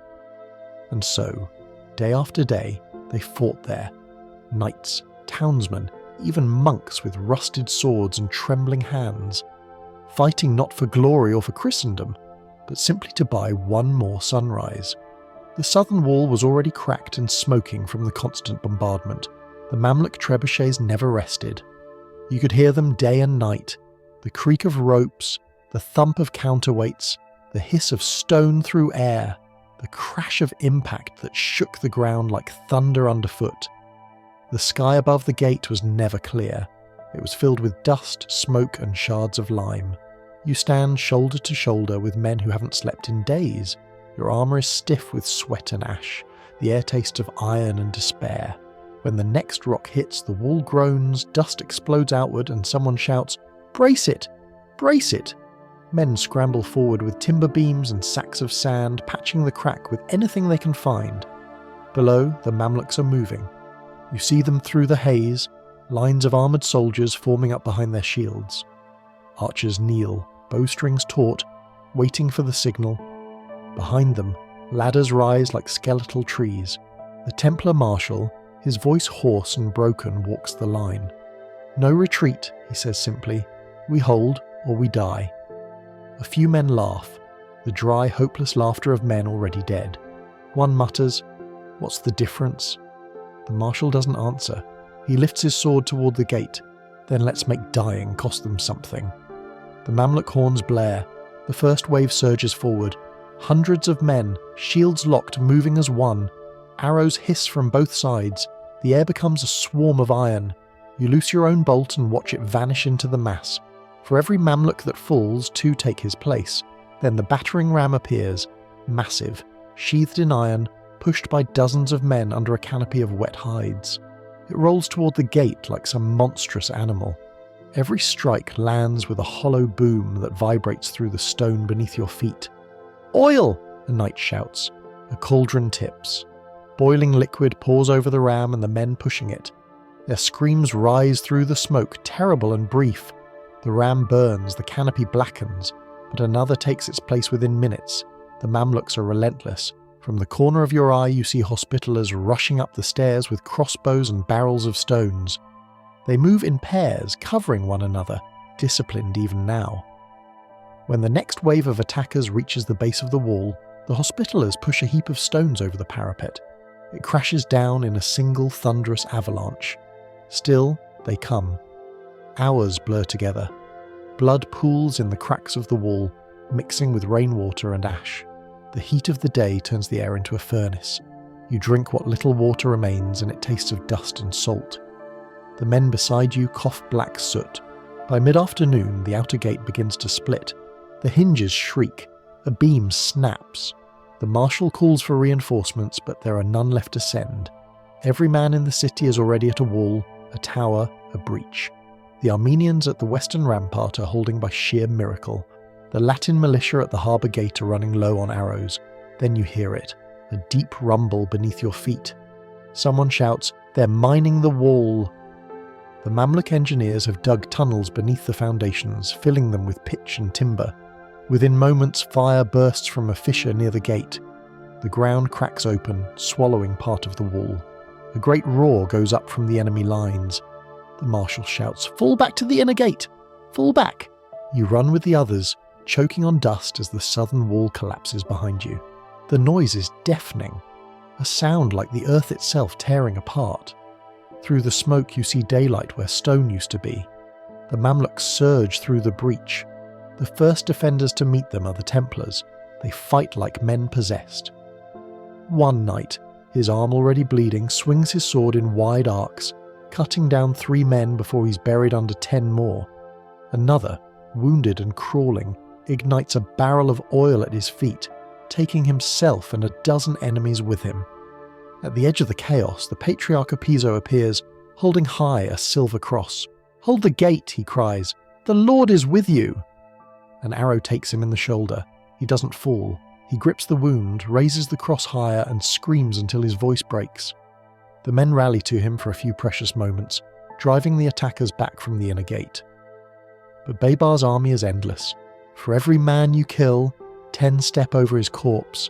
And so, day after day, they fought there. Knights, townsmen, even monks with rusted swords and trembling hands, fighting not for glory or for Christendom, but simply to buy one more sunrise. The southern wall was already cracked and smoking from the constant bombardment. The Mamluk trebuchets never rested. You could hear them day and night, the creak of ropes, the thump of counterweights, the hiss of stone through air, the crash of impact that shook the ground like thunder underfoot. The sky above the gate was never clear. It was filled with dust, smoke, and shards of lime. You stand shoulder to shoulder with men who haven't slept in days. Your armour is stiff with sweat and ash, the air taste of iron and despair. When the next rock hits, the wall groans, dust explodes outward, and someone shouts, "Brace it! Brace it!" Men scramble forward with timber beams and sacks of sand, patching the crack with anything they can find. Below, the Mamluks are moving. You see them through the haze, lines of armoured soldiers forming up behind their shields. Archers kneel, bowstrings taut, waiting for the signal. Behind them, ladders rise like skeletal trees. The Templar Marshal, his voice hoarse and broken, walks the line. "No retreat," he says simply. "We hold, or we die." A few men laugh, the dry, hopeless laughter of men already dead. One mutters, "What's the difference?" The Marshal doesn't answer. He lifts his sword toward the gate. "Then let's make dying cost them something." The Mamluk horns blare. The first wave surges forward. Hundreds of men, shields locked, moving as one. Arrows hiss from both sides. The air becomes a swarm of iron. You loose your own bolt and watch it vanish into the mass. For every Mamluk that falls, two take his place. Then the battering ram appears, massive, sheathed in iron, pushed by dozens of men under a canopy of wet hides. It rolls toward the gate like some monstrous animal. Every strike lands with a hollow boom that vibrates through the stone beneath your feet. "Oil!" a knight shouts. A cauldron tips. Boiling liquid pours over the ram and the men pushing it. Their screams rise through the smoke, terrible and brief. The ram burns, the canopy blackens, but another takes its place within minutes. The Mamluks are relentless. From the corner of your eye you see Hospitallers rushing up the stairs with crossbows and barrels of stones. They move in pairs, covering one another, disciplined even now. When the next wave of attackers reaches the base of the wall, the Hospitallers push a heap of stones over the parapet. It crashes down in a single thunderous avalanche. Still, they come. Hours blur together. Blood pools in the cracks of the wall, mixing with rainwater and ash. The heat of the day turns the air into a furnace. You drink what little water remains and it tastes of dust and salt. The men beside you cough black soot. By mid-afternoon, the outer gate begins to split. The hinges shriek. A beam snaps. The marshal calls for reinforcements, but there are none left to send. Every man in the city is already at a wall, a tower, a breach. The Armenians at the western rampart are holding by sheer miracle. The Latin militia at the harbour gate are running low on arrows. Then you hear it, a deep rumble beneath your feet. Someone shouts, "They're mining the wall!" The Mamluk engineers have dug tunnels beneath the foundations, filling them with pitch and timber. Within moments, fire bursts from a fissure near the gate. The ground cracks open, swallowing part of the wall. A great roar goes up from the enemy lines. The marshal shouts, "Fall back to the inner gate! Fall back!" You run with the others, choking on dust as the southern wall collapses behind you. The noise is deafening, a sound like the earth itself tearing apart. Through the smoke you see daylight where stone used to be. The Mamluks surge through the breach. The first defenders to meet them are the Templars. They fight like men possessed. One knight, his arm already bleeding, swings his sword in wide arcs, cutting down 3 men before he's buried under 10 more. Another, wounded and crawling, ignites a barrel of oil at his feet, taking himself and a dozen enemies with him. At the edge of the chaos, the Patriarch of Piso appears, holding high a silver cross. "Hold the gate," he cries. "The Lord is with you!" An arrow takes him in the shoulder. He doesn't fall. He grips the wound, raises the cross higher, and screams until his voice breaks. The men rally to him for a few precious moments, driving the attackers back from the inner gate. But Baybars' army is endless. For every man you kill, 10 step over his corpse.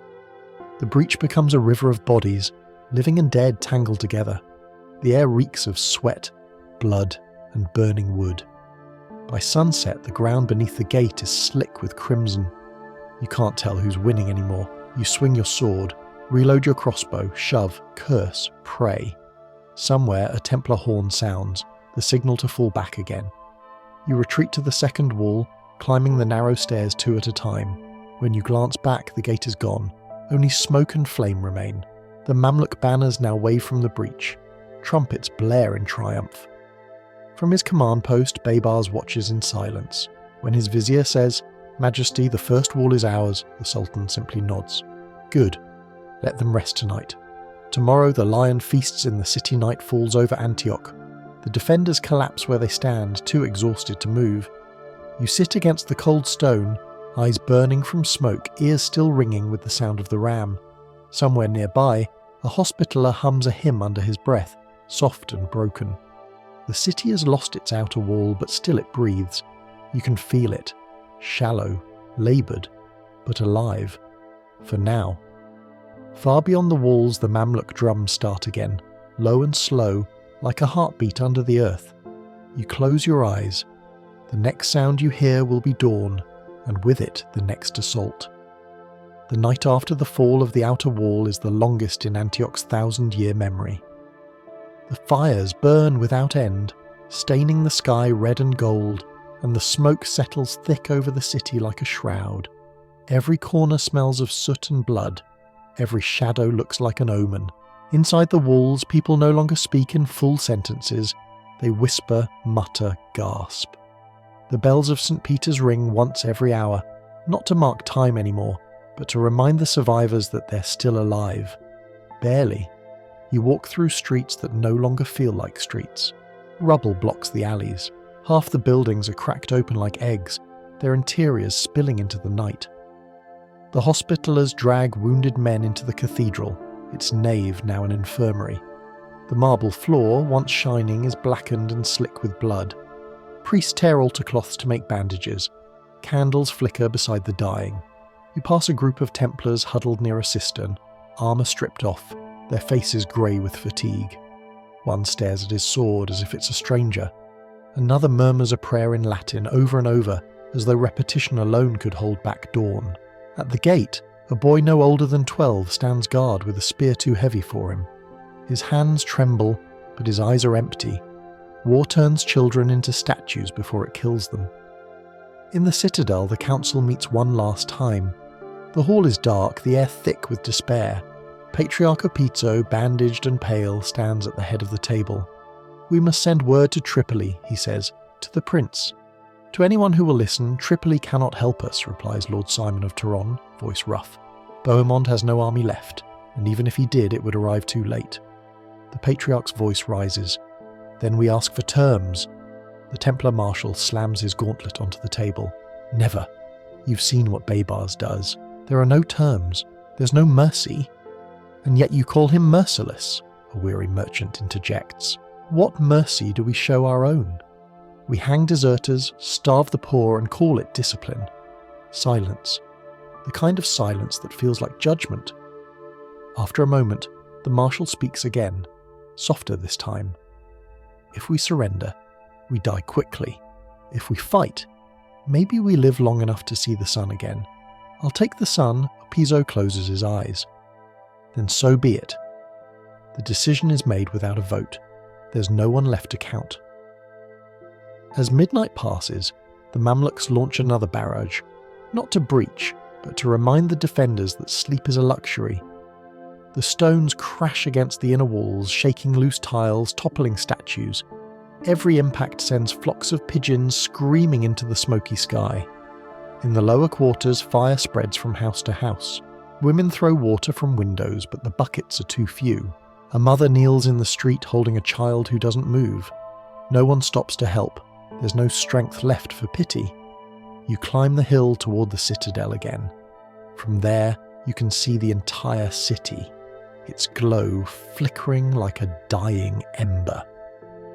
The breach becomes a river of bodies, living and dead tangled together. The air reeks of sweat, blood, and burning wood. By sunset, the ground beneath the gate is slick with crimson. You can't tell who's winning anymore. You swing your sword, reload your crossbow, shove, curse, pray. Somewhere a Templar horn sounds, the signal to fall back again. You retreat to the second wall, climbing the narrow stairs 2 at a time. When you glance back, the gate is gone. Only smoke and flame remain. The Mamluk banners now wave from the breach. Trumpets blare in triumph. From his command post, Baybars watches in silence. When his vizier says, "Majesty, the first wall is ours," the Sultan simply nods. "Good. Let them rest tonight. Tomorrow the lion feasts in the city night falls over Antioch. The defenders collapse where they stand, too exhausted to move. You sit against the cold stone, eyes burning from smoke, ears still ringing with the sound of the ram. Somewhere nearby, a Hospitaller hums a hymn under his breath, soft and broken. The city has lost its outer wall, but still it breathes. You can feel it. Shallow, laboured, but alive. For now. Far beyond the walls, the Mamluk drums start again, low and slow, like a heartbeat under the earth. You close your eyes. The next sound you hear will be dawn, and with it the next assault. The night after the fall of the outer wall is the longest in Antioch's 1,000-year memory. The fires burn without end, staining the sky red and gold, and the smoke settles thick over the city like a shroud. Every corner smells of soot and blood. Every shadow looks like an omen. Inside the walls, people no longer speak in full sentences. They whisper, mutter, gasp. The bells of St. Peter's ring once every hour, not to mark time anymore, but to remind the survivors that they're still alive. Barely. You walk through streets that no longer feel like streets. Rubble blocks the alleys. Half the buildings are cracked open like eggs, their interiors spilling into the night. The Hospitallers drag wounded men into the cathedral, its nave now an infirmary. The marble floor, once shining, is blackened and slick with blood. Priests tear altar cloths to make bandages. Candles flicker beside the dying. You pass a group of Templars huddled near a cistern, armour stripped off, their faces grey with fatigue. One stares at his sword as if it's a stranger. Another murmurs a prayer in Latin over and over, as though repetition alone could hold back dawn. At the gate, a boy no older than 12 stands guard with a spear too heavy for him. His hands tremble, but his eyes are empty. War turns children into statues before it kills them. In the citadel, the council meets one last time. The hall is dark, the air thick with despair. Patriarch Opizzo, bandaged and pale, stands at the head of the table. "We must send word to Tripoli," he says, "to the prince." "To anyone who will listen, Tripoli cannot help us," replies Lord Simon of Tyrone, voice rough. "Bohemond has no army left, and even if he did, it would arrive too late." The Patriarch's voice rises. "Then we ask for terms." The Templar Marshal slams his gauntlet onto the table. "Never. You've seen what Baybars does. There are no terms. There's no mercy. And yet you call him merciless," a weary merchant interjects. "What mercy do we show our own? We hang deserters, starve the poor, and call it discipline." Silence. The kind of silence that feels like judgment. After a moment, the Marshal speaks again, softer this time. "If we surrender, we die quickly. If we fight, maybe we live long enough to see the sun again. I'll take the sun." Opizzo closes his eyes. "Then so be it." The decision is made without a vote. There's no one left to count. As midnight passes, the Mamluks launch another barrage, not to breach, but to remind the defenders that sleep is a luxury. The stones crash against the inner walls, shaking loose tiles, toppling statues. Every impact sends flocks of pigeons screaming into the smoky sky. In the lower quarters, fire spreads from house to house. Women throw water from windows, but the buckets are too few. A mother kneels in the street holding a child who doesn't move. No one stops to help. There's no strength left for pity. You climb the hill toward the citadel again. From there, you can see the entire city, its glow flickering like a dying ember.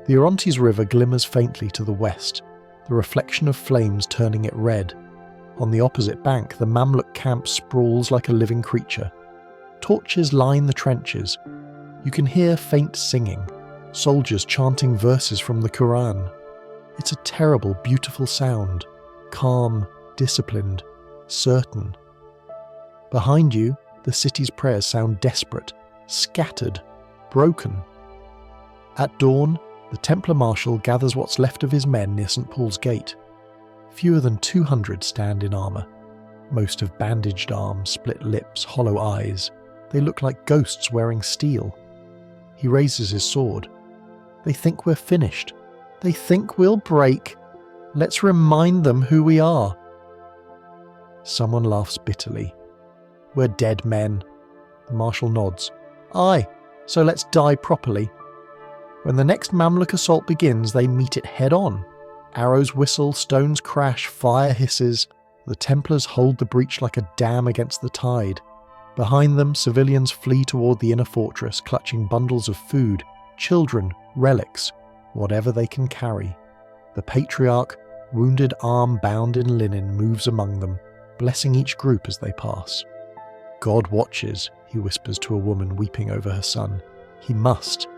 The Orontes River glimmers faintly to the west, the reflection of flames turning it red. On the opposite bank, the Mamluk camp sprawls like a living creature. Torches line the trenches. You can hear faint singing, soldiers chanting verses from the Quran. It's a terrible, beautiful sound, calm, disciplined, certain. Behind you, the city's prayers sound desperate, scattered, broken. At dawn, the Templar Marshal gathers what's left of his men near St. Paul's Gate. Fewer than 200 stand in armour. Most have bandaged arms, split lips, hollow eyes. They look like ghosts wearing steel. He raises his sword. "They think we're finished. They think we'll break. Let's remind them who we are." Someone laughs bitterly. "We're dead men." The Marshal nods. "Aye, so let's die properly." When the next Mamluk assault begins, they meet it head on. Arrows whistle, stones crash, fire hisses. The Templars hold the breach like a dam against the tide. Behind them, civilians flee toward the inner fortress, clutching bundles of food, children, relics, whatever they can carry. The Patriarch, wounded arm bound in linen, moves among them, blessing each group as they pass. "God watches," he whispers to a woman weeping over her son. "He must."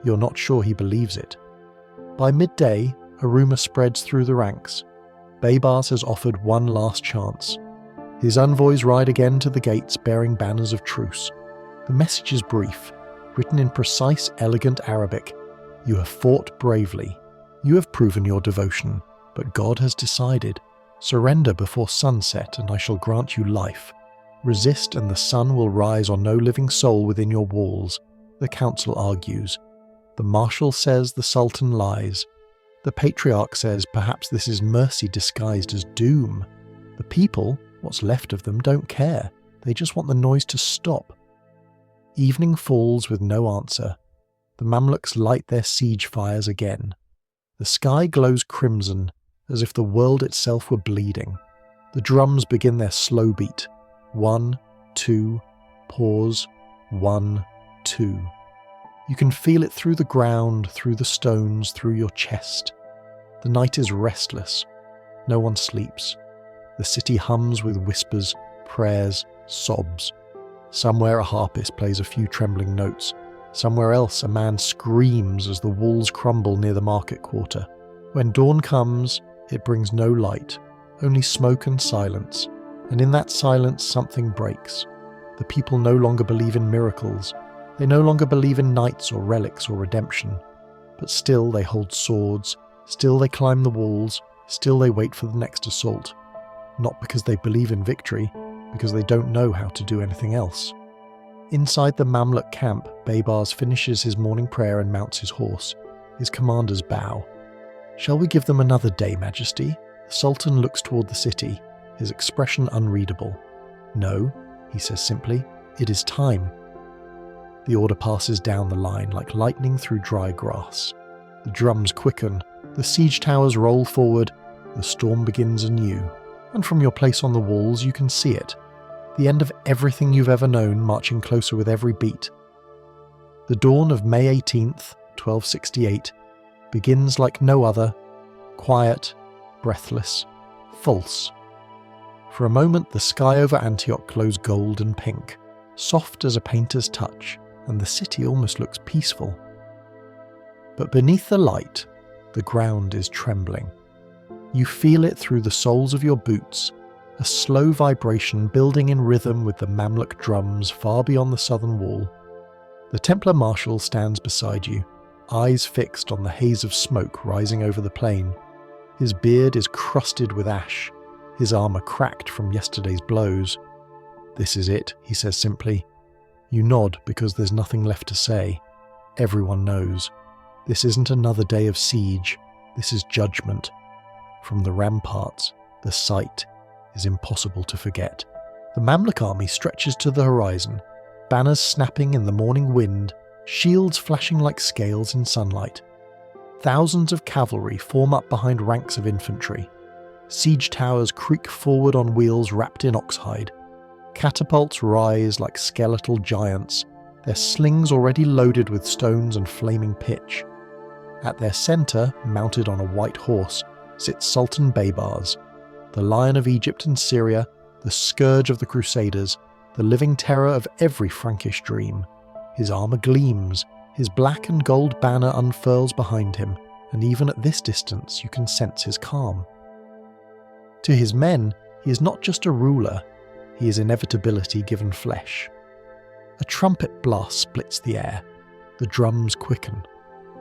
You're not sure he believes it. By midday, a rumour spreads through the ranks. Baybars has offered one last chance. His envoys ride again to the gates bearing banners of truce. The message is brief, written in precise, elegant Arabic. "You have fought bravely. You have proven your devotion. But God has decided. Surrender before sunset, and I shall grant you life. Resist, and the sun will rise on no living soul within your walls, the council argues. The marshal says the sultan lies. The patriarch says perhaps this is mercy disguised as doom. The people, what's left of them, don't care. They just want the noise to stop. Evening falls with no answer. The Mamluks light their siege fires again. The sky glows crimson, as if the world itself were bleeding. The drums begin their slow beat. 1, 2, pause, 1, 2. You can feel it through the ground, through the stones, through your chest. The night is restless. No one sleeps. The city hums with whispers, prayers, sobs. Somewhere a harpist plays a few trembling notes. Somewhere else a man screams as the walls crumble near the market quarter. When dawn comes, it brings no light, only smoke and silence. And in that silence something breaks. The people no longer believe in miracles. They no longer believe in knights or relics or redemption. But still they hold swords, still they climb the walls, still they wait for the next assault. Not because they believe in victory, because they don't know how to do anything else. Inside the Mamluk camp, Baybars finishes his morning prayer and mounts his horse. His commanders bow. "Shall we give them another day, Majesty?" The Sultan looks toward the city, his expression unreadable. "No," he says simply, "it is time." The order passes down the line like lightning through dry grass. The drums quicken, the siege towers roll forward, the storm begins anew. And from your place on the walls you can see it. The end of everything you've ever known marching closer with every beat. The dawn of May 18th, 1268, begins like no other, quiet, breathless, false. For a moment the sky over Antioch glows gold and pink, soft as a painter's touch, and the city almost looks peaceful. But beneath the light, the ground is trembling. You feel it through the soles of your boots, a slow vibration building in rhythm with the Mamluk drums far beyond the southern wall. The Templar Marshal stands beside you, eyes fixed on the haze of smoke rising over the plain. His beard is crusted with ash, his armour cracked from yesterday's blows. "This is it," he says simply. You nod because there's nothing left to say. Everyone knows. This isn't another day of siege, this is judgment. From the ramparts, the sight is impossible to forget. The Mamluk army stretches to the horizon, banners snapping in the morning wind, shields flashing like scales in sunlight. Thousands of cavalry form up behind ranks of infantry. Siege towers creak forward on wheels wrapped in oxhide. Catapults rise like skeletal giants, their slings already loaded with stones and flaming pitch. At their centre, mounted on a white horse, sits Sultan Baybars, the lion of Egypt and Syria, the scourge of the Crusaders, the living terror of every Frankish dream. His armour gleams, his black and gold banner unfurls behind him, and even at this distance you can sense his calm. To his men, he is not just a ruler, he is inevitability given flesh. A trumpet blast splits the air. The drums quicken.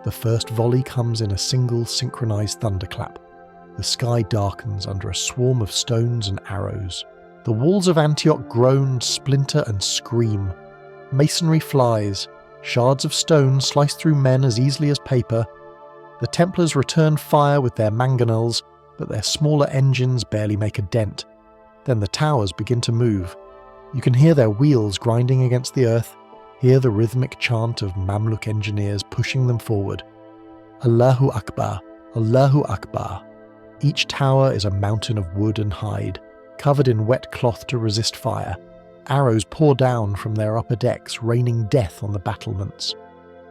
The first volley comes in a single synchronized thunderclap. The sky darkens under a swarm of stones and arrows. The walls of Antioch groan, splinter and scream. Masonry flies. Shards of stone slice through men as easily as paper. The Templars return fire with their mangonels, but their smaller engines barely make a dent. Then the towers begin to move. You can hear their wheels grinding against the earth, hear the rhythmic chant of Mamluk engineers pushing them forward. Allahu Akbar, Allahu Akbar. Each tower is a mountain of wood and hide, covered in wet cloth to resist fire. Arrows pour down from their upper decks, raining death on the battlements.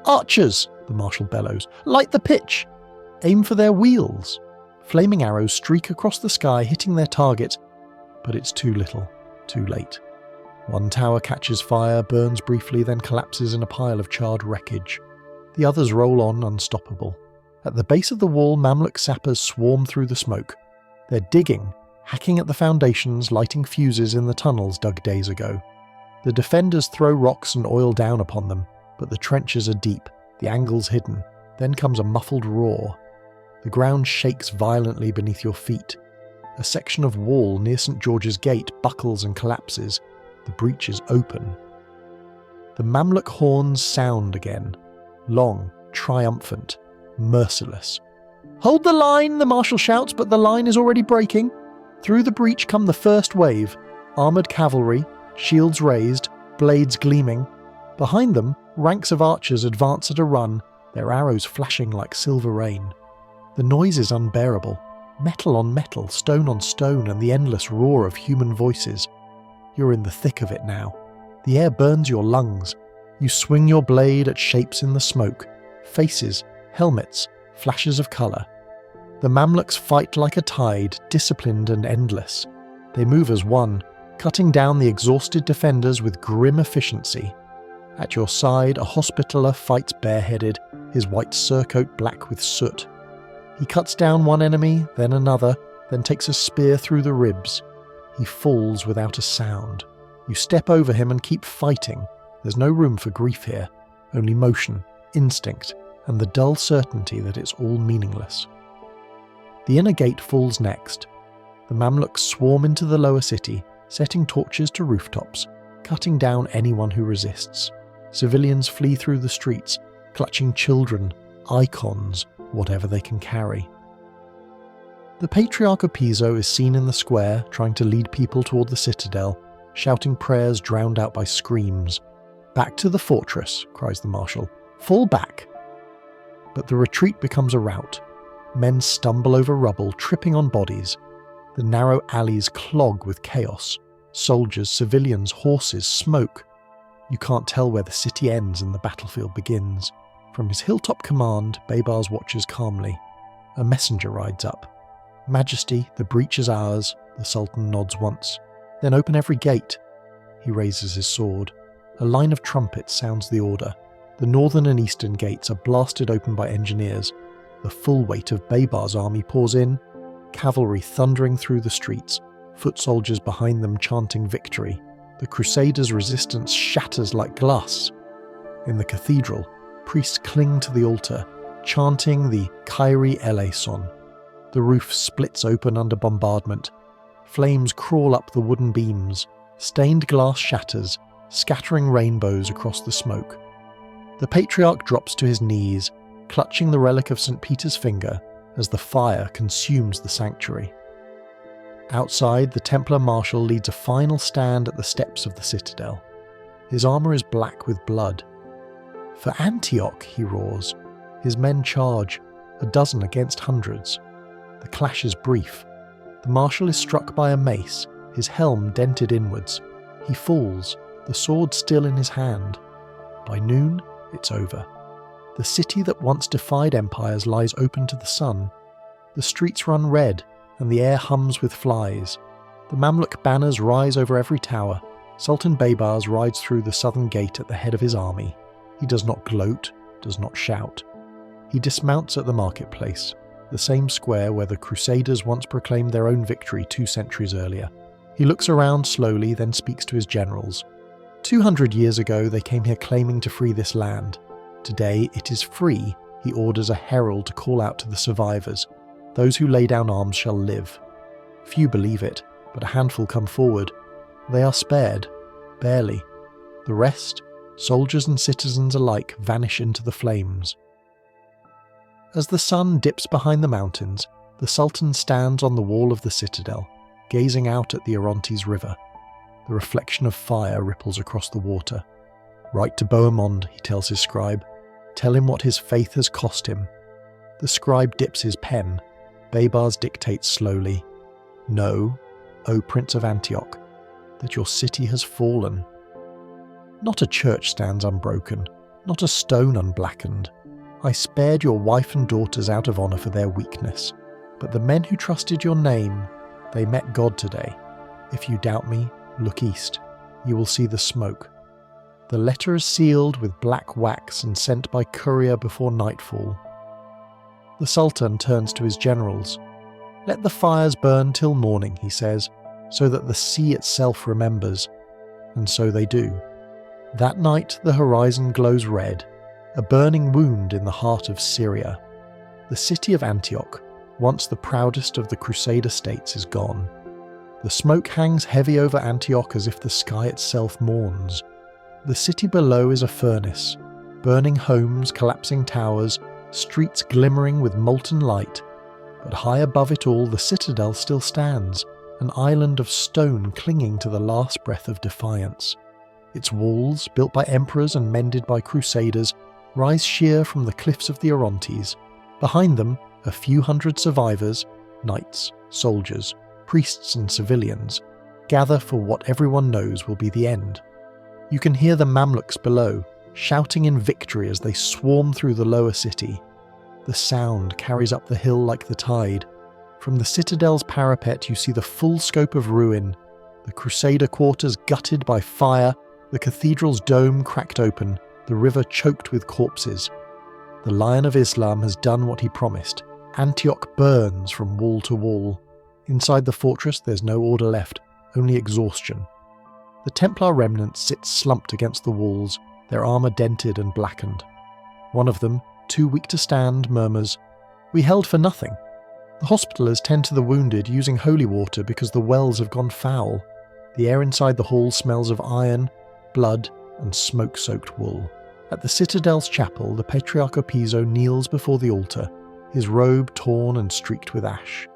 "Archers!" the marshal bellows. "Light the pitch! Aim for their wheels!" Flaming arrows streak across the sky, hitting their target, but it's too little, too late. One tower catches fire, burns briefly, then collapses in a pile of charred wreckage. The others roll on, unstoppable. At the base of the wall, Mamluk sappers swarm through the smoke. They're digging, hacking at the foundations, lighting fuses in the tunnels dug days ago. The defenders throw rocks and oil down upon them, but the trenches are deep, the angles hidden. Then comes a muffled roar. The ground shakes violently beneath your feet. A section of wall near St. George's Gate buckles and collapses. The breach is open. The Mamluk horns sound again. Long, triumphant, merciless. "Hold the line," the marshal shouts, but the line is already breaking. Through the breach come the first wave. Armoured cavalry, shields raised, blades gleaming. Behind them, ranks of archers advance at a run, their arrows flashing like silver rain. The noise is unbearable. Metal on metal, stone on stone, and the endless roar of human voices. You're in the thick of it now. The air burns your lungs. You swing your blade at shapes in the smoke. Faces, helmets, flashes of colour. The Mamluks fight like a tide, disciplined and endless. They move as one, cutting down the exhausted defenders with grim efficiency. At your side, a hospitaller fights bareheaded, his white surcoat black with soot. He cuts down one enemy, then another, then takes a spear through the ribs. He falls without a sound. You step over him and keep fighting. There's no room for grief here, only motion, instinct, and the dull certainty that it's all meaningless. The inner gate falls next. The Mamluks swarm into the lower city, setting torches to rooftops, cutting down anyone who resists. Civilians flee through the streets, clutching children, icons, whatever they can carry. The Patriarch of Piso is seen in the square, trying to lead people toward the citadel, shouting prayers drowned out by screams. "Back to the fortress," cries the marshal. "Fall back." But the retreat becomes a rout. Men stumble over rubble, tripping on bodies. The narrow alleys clog with chaos. Soldiers, civilians, horses, smoke. You can't tell where the city ends and the battlefield begins. From his hilltop command, Baybars watches calmly. A messenger rides up. "Majesty, the breach is ours," the Sultan nods once. "Then open every gate." He raises his sword. A line of trumpets sounds the order. The northern and eastern gates are blasted open by engineers. The full weight of Baybars' army pours in, cavalry thundering through the streets, foot soldiers behind them chanting victory. The Crusaders' resistance shatters like glass. In the cathedral, priests cling to the altar, chanting the Kyrie eleison. The roof splits open under bombardment. Flames crawl up the wooden beams. Stained glass shatters, scattering rainbows across the smoke. The Patriarch drops to his knees, clutching the relic of St. Peter's finger as the fire consumes the sanctuary. Outside, the Templar Marshal leads a final stand at the steps of the citadel. His armour is black with blood. "For Antioch," he roars. His men charge, a dozen against hundreds. The clash is brief. The Marshal is struck by a mace, his helm dented inwards. He falls, the sword still in his hand. By noon, it's over. The city that once defied empires lies open to the sun. The streets run red, and the air hums with flies. The Mamluk banners rise over every tower. Sultan Baybars rides through the southern gate at the head of his army. He does not gloat, does not shout. He dismounts at the marketplace, the same square where the Crusaders once proclaimed their own victory 2 centuries earlier. He looks around slowly, then speaks to his generals. 200 years ago they came here claiming to free this land. Today it is free. He orders a herald to call out to the survivors. Those who lay down arms shall live. Few believe it, but a handful come forward. They are spared, barely. The rest, soldiers and citizens alike, vanish into the flames. As the sun dips behind the mountains, the Sultan stands on the wall of the citadel, gazing out at the Orontes River. The reflection of fire ripples across the water. "Write to Bohemond," he tells his scribe. "Tell him what his faith has cost him." The scribe dips his pen. Baybars dictates slowly. "Know, O Prince of Antioch, that your city has fallen. Not a church stands unbroken, not a stone unblackened. I spared your wife and daughters out of honour for their weakness. But the men who trusted your name, they met God today. If you doubt me, look east. You will see the smoke. The letter is sealed with black wax and sent by courier before nightfall." The Sultan turns to his generals. "Let the fires burn till morning," he says, "so that the sea itself remembers." And so they do. That night the horizon glows red, a burning wound in the heart of Syria. The city of Antioch, once the proudest of the Crusader states, is gone. The smoke hangs heavy over Antioch as if the sky itself mourns. The city below is a furnace, burning homes, collapsing towers, streets glimmering with molten light. But high above it all, the citadel still stands, an island of stone clinging to the last breath of defiance. Its walls, built by emperors and mended by crusaders, rise sheer from the cliffs of the Orontes. Behind them, a few hundred survivors, knights, soldiers, priests and civilians, gather for what everyone knows will be the end. You can hear the Mamluks below, shouting in victory as they swarm through the lower city. The sound carries up the hill like the tide. From the citadel's parapet you see the full scope of ruin, the Crusader quarters gutted by fire, the cathedral's dome cracked open, the river choked with corpses. The Lion of Islam has done what he promised. Antioch burns from wall to wall. Inside the fortress there's no order left, only exhaustion. The Templar remnants sit slumped against the walls, their armour dented and blackened. One of them, too weak to stand, murmurs, "We held for nothing." The Hospitallers tend to the wounded using holy water because the wells have gone foul. The air inside the hall smells of iron, blood and smoke-soaked wool. At the Citadel's chapel, the Patriarch of Piso kneels before the altar, his robe torn and streaked with ash.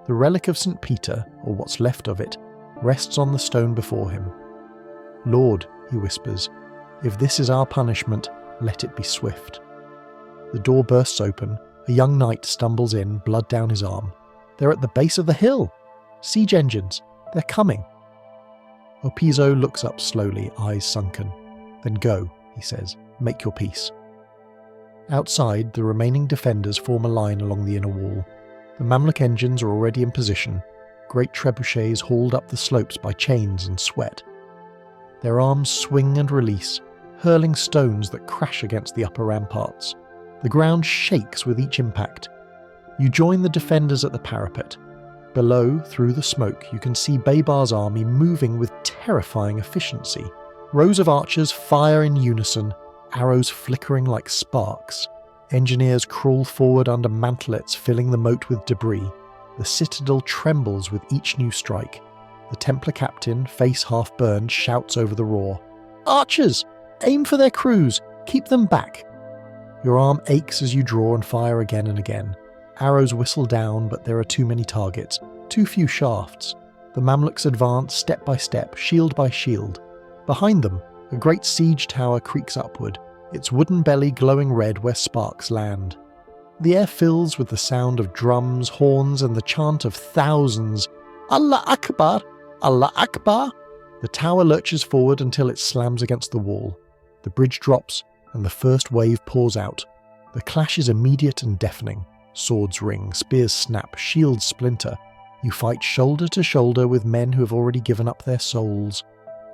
The relic of St. Peter, or what's left of it, rests on the stone before him. "Lord," he whispers, "if this is our punishment, let it be swift." The door bursts open, a young knight stumbles in, blood down his arm. "They're at the base of the hill! Siege engines! They're coming!" Opiso looks up slowly, eyes sunken. "Then go," he says. "Make your peace." Outside, the remaining defenders form a line along the inner wall. The Mamluk engines are already in position, great trebuchets hauled up the slopes by chains and sweat. Their arms swing and release, hurling stones that crash against the upper ramparts. The ground shakes with each impact. You join the defenders at the parapet. Below, through the smoke, you can see Baybars' army moving with terrifying efficiency. Rows of archers fire in unison, arrows flickering like sparks. Engineers crawl forward under mantlets filling the moat with debris. The citadel trembles with each new strike. The Templar captain, face half burned, shouts over the roar, "Archers! Aim for their crews! Keep them back!" Your arm aches as you draw and fire again and again. Arrows whistle down, but there are too many targets, too few shafts. The Mamluks advance step by step, shield by shield. Behind them, a great siege tower creaks upward, its wooden belly glowing red where sparks land. The air fills with the sound of drums, horns, and the chant of thousands. "Allah Akbar! Allah Akbar!" The tower lurches forward until it slams against the wall. The bridge drops, and the first wave pours out. The clash is immediate and deafening. Swords ring, spears snap, shields splinter. You fight shoulder to shoulder with men who have already given up their souls.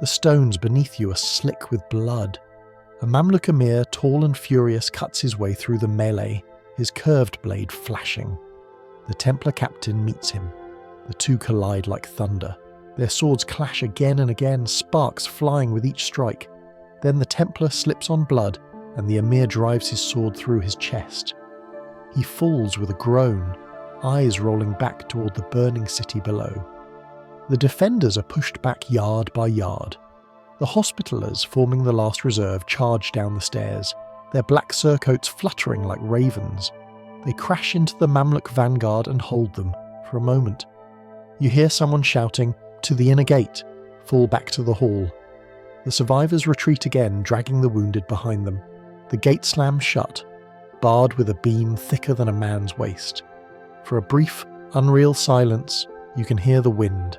The stones beneath you are slick with blood. A Mamluk emir, tall and furious, cuts his way through the melee, his curved blade flashing. The Templar captain meets him. The two collide like thunder. Their swords clash again and again, sparks flying with each strike. Then the Templar slips on blood, and the emir drives his sword through his chest. He falls with a groan, eyes rolling back toward the burning city below. The defenders are pushed back yard by yard. The Hospitallers, forming the last reserve, charge down the stairs, their black surcoats fluttering like ravens. They crash into the Mamluk vanguard and hold them, for a moment. You hear someone shouting, "To the inner gate!" Fall back to the hall. The survivors retreat again, dragging the wounded behind them. The gate slams shut, barred with a beam thicker than a man's waist. For a brief, unreal silence, you can hear the wind.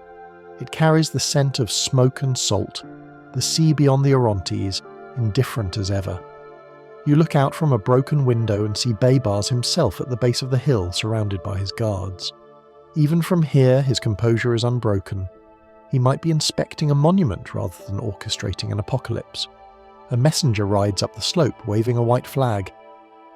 It carries the scent of smoke and salt, the sea beyond the Orontes, indifferent as ever. You look out from a broken window and see Baybars himself at the base of the hill, surrounded by his guards. Even from here, his composure is unbroken. He might be inspecting a monument rather than orchestrating an apocalypse. A messenger rides up the slope, waving a white flag.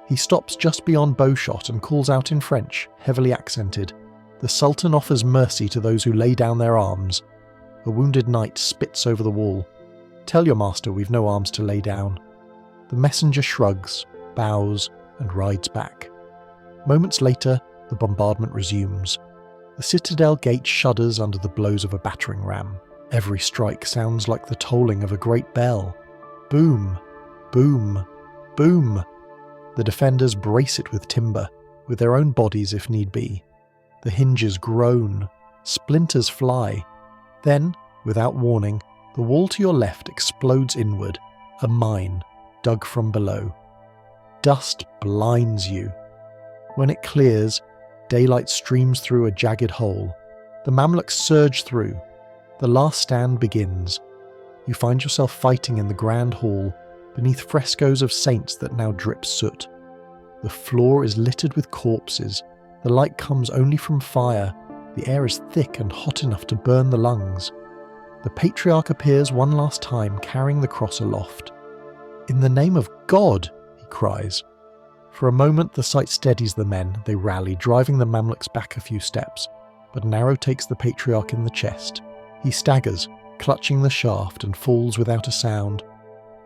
He stops just beyond bowshot and calls out in French, heavily accented. The Sultan offers mercy to those who lay down their arms. A wounded knight spits over the wall. "Tell your master we've no arms to lay down." The messenger shrugs, bows, and rides back. Moments later, the bombardment resumes. The citadel gate shudders under the blows of a battering ram. Every strike sounds like the tolling of a great bell. Boom, boom, boom. The defenders brace it with timber, with their own bodies if need be. The hinges groan, splinters fly. Then, without warning, the wall to your left explodes inward, a mine dug from below. Dust blinds you. When it clears, daylight streams through a jagged hole. The Mamluks surge through. The last stand begins. You find yourself fighting in the grand hall, beneath frescoes of saints that now drip soot. The floor is littered with corpses. The light comes only from fire. The air is thick and hot enough to burn the lungs. The patriarch appears one last time, carrying the cross aloft. "In the name of God!" he cries. For a moment the sight steadies the men. They rally, driving the Mamluks back a few steps, but an arrow takes the patriarch in the chest. He staggers, clutching the shaft, and falls without a sound.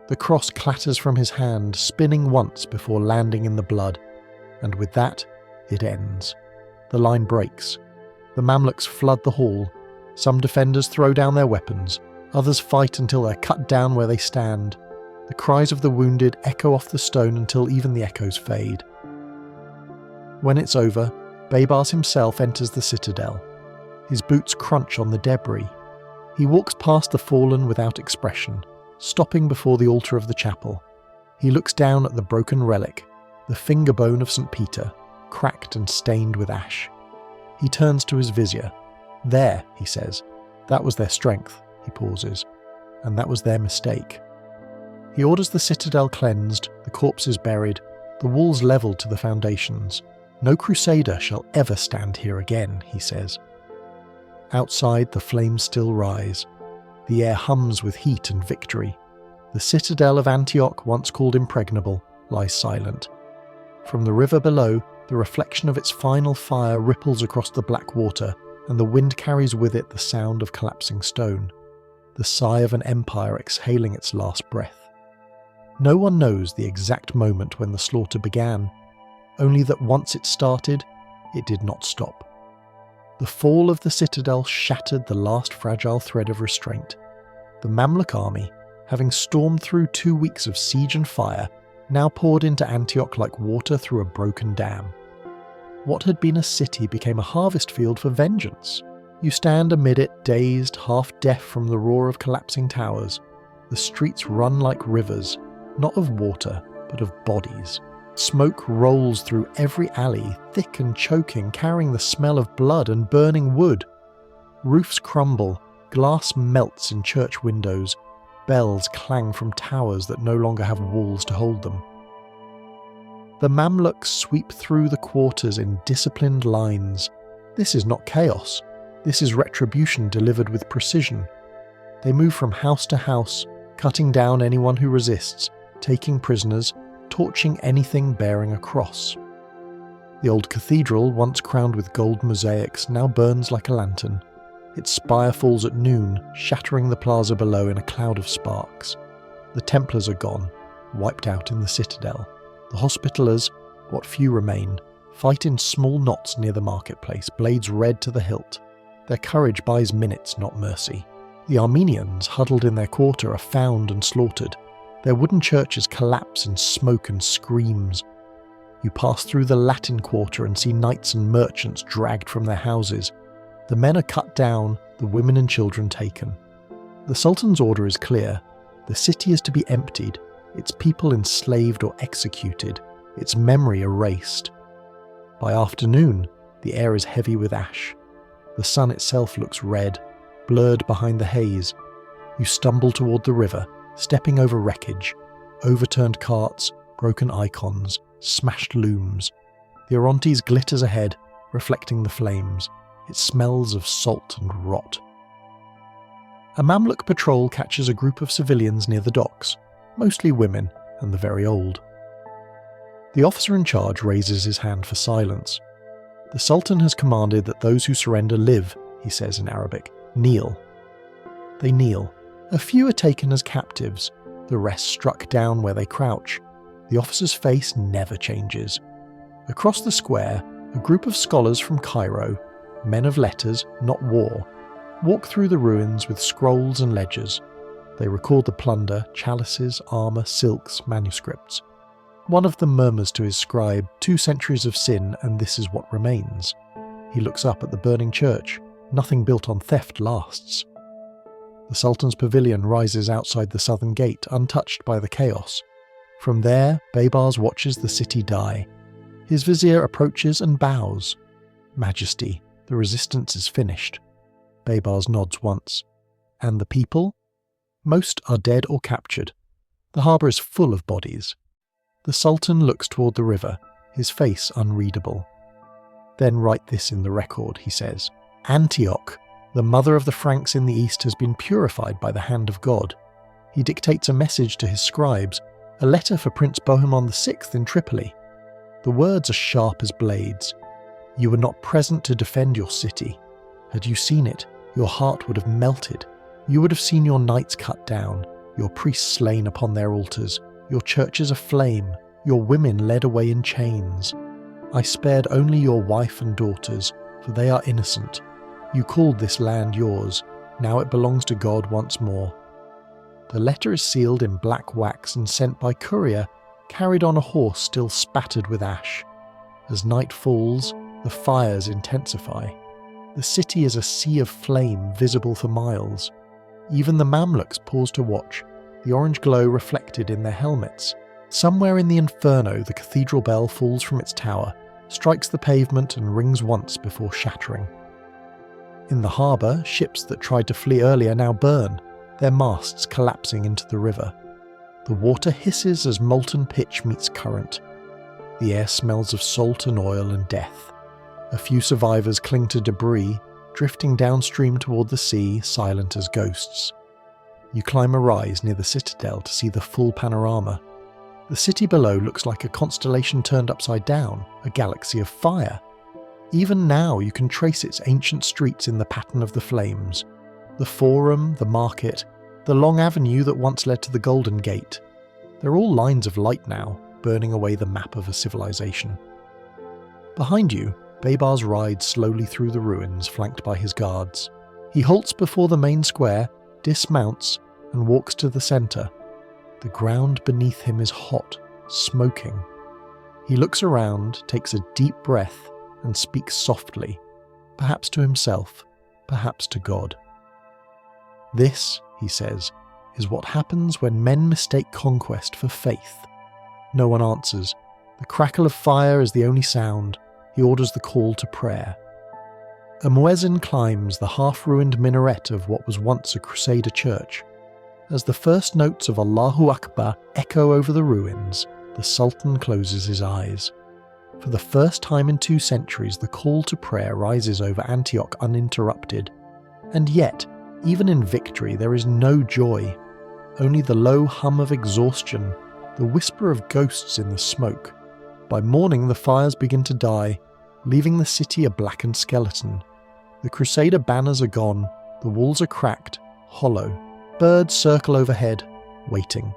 The cross clatters from his hand, spinning once before landing in the blood, and with that, it ends. The line breaks. The Mamluks flood the hall. Some defenders throw down their weapons, others fight until they're cut down where they stand. The cries of the wounded echo off the stone until even the echoes fade. When it's over, Baybars himself enters the citadel. His boots crunch on the debris. He walks past the fallen without expression, stopping before the altar of the chapel. He looks down at the broken relic, the finger bone of St. Peter, cracked and stained with ash. He turns to his vizier. "There," he says. "That was their strength," he pauses, "and that was their mistake." He orders the citadel cleansed, the corpses buried, the walls levelled to the foundations. "No Crusader shall ever stand here again," he says. Outside, the flames still rise. The air hums with heat and victory. The citadel of Antioch, once called impregnable, lies silent. From the river below, the reflection of its final fire ripples across the black water, and the wind carries with it the sound of collapsing stone, the sigh of an empire exhaling its last breath. No one knows the exact moment when the slaughter began, only that once it started, it did not stop. The fall of the citadel shattered the last fragile thread of restraint. The Mamluk army, having stormed through 2 weeks of siege and fire, now poured into Antioch like water through a broken dam. What had been a city became a harvest field for vengeance. You stand amid it, dazed, half deaf from the roar of collapsing towers. The streets run like rivers, not of water, but of bodies. Smoke rolls through every alley, thick and choking, carrying the smell of blood and burning wood. Roofs crumble, glass melts in church windows, bells clang from towers that no longer have walls to hold them. The Mamluks sweep through the quarters in disciplined lines. This is not chaos. This is retribution delivered with precision. They move from house to house, cutting down anyone who resists, taking prisoners, torching anything bearing a cross. The old cathedral, once crowned with gold mosaics, now burns like a lantern. Its spire falls at noon, shattering the plaza below in a cloud of sparks. The Templars are gone, wiped out in the citadel. The Hospitallers, what few remain, fight in small knots near the marketplace, blades red to the hilt. Their courage buys minutes, not mercy. The Armenians, huddled in their quarter, are found and slaughtered. Their wooden churches collapse in smoke and screams. You pass through the Latin quarter and see knights and merchants dragged from their houses. The men are cut down, the women and children taken. The Sultan's order is clear. The city is to be emptied, its people enslaved or executed, its memory erased. By afternoon, the air is heavy with ash. The sun itself looks red, blurred behind the haze. You stumble toward the river, stepping over wreckage, overturned carts, broken icons, smashed looms. The Orontes glitters ahead, reflecting the flames. It smells of salt and rot. A Mamluk patrol catches a group of civilians near the docks, mostly women and the very old. The officer in charge raises his hand for silence. "The Sultan has commanded that those who surrender live," he says in Arabic. "Kneel." They kneel. A few are taken as captives, the rest struck down where they crouch. The officer's face never changes. Across the square, a group of scholars from Cairo, men of letters, not war, walk through the ruins with scrolls and ledgers. They record the plunder, chalices, armour, silks, manuscripts. One of them murmurs to his scribe, 2 centuries of sin, and this is what remains. He looks up at the burning church. Nothing built on theft lasts. The Sultan's pavilion rises outside the southern gate, untouched by the chaos. From there, Baybars watches the city die. His vizier approaches and bows. Majesty, the resistance is finished. Baybars nods once. And the people? Most are dead or captured. The harbour is full of bodies. The Sultan looks toward the river, his face unreadable. Then write this in the record, he says. Antioch, the mother of the Franks in the east, has been purified by the hand of God. He dictates a message to his scribes, a letter for Prince Bohemond VI in Tripoli. The words are sharp as blades. You were not present to defend your city. Had you seen it, your heart would have melted. You would have seen your knights cut down, your priests slain upon their altars, your churches aflame, your women led away in chains. I spared only your wife and daughters, for they are innocent. You called this land yours, now it belongs to God once more. The letter is sealed in black wax and sent by courier, carried on a horse still spattered with ash. As night falls, the fires intensify. The city is a sea of flame visible for miles. Even the Mamluks pause to watch, the orange glow reflected in their helmets. Somewhere in the inferno, the cathedral bell falls from its tower, strikes the pavement and rings once before shattering. In the harbour, ships that tried to flee earlier now burn, their masts collapsing into the river. The water hisses as molten pitch meets current. The air smells of salt and oil and death. A few survivors cling to debris, drifting downstream toward the sea, silent as ghosts. You climb a rise near the citadel to see the full panorama. The city below looks like a constellation turned upside down, a galaxy of fire. Even now you can trace its ancient streets in the pattern of the flames. The forum, the market, the long avenue that once led to the Golden Gate. They're all lines of light now, burning away the map of a civilization. Behind you, Baybars rides slowly through the ruins, flanked by his guards. He halts before the main square, dismounts, and walks to the centre. The ground beneath him is hot, smoking. He looks around, takes a deep breath, and speaks softly, perhaps to himself, perhaps to God. This, he says, is what happens when men mistake conquest for faith. No one answers. The crackle of fire is the only sound. He orders the call to prayer. A muezzin climbs the half-ruined minaret of what was once a Crusader church. As the first notes of Allahu Akbar echo over the ruins, the Sultan closes his eyes. For the first time in 2 centuries, the call to prayer rises over Antioch uninterrupted. And yet, even in victory, there is no joy. Only the low hum of exhaustion, the whisper of ghosts in the smoke. By morning, the fires begin to die, leaving the city a blackened skeleton. The Crusader banners are gone, the walls are cracked, hollow. Birds circle overhead, waiting.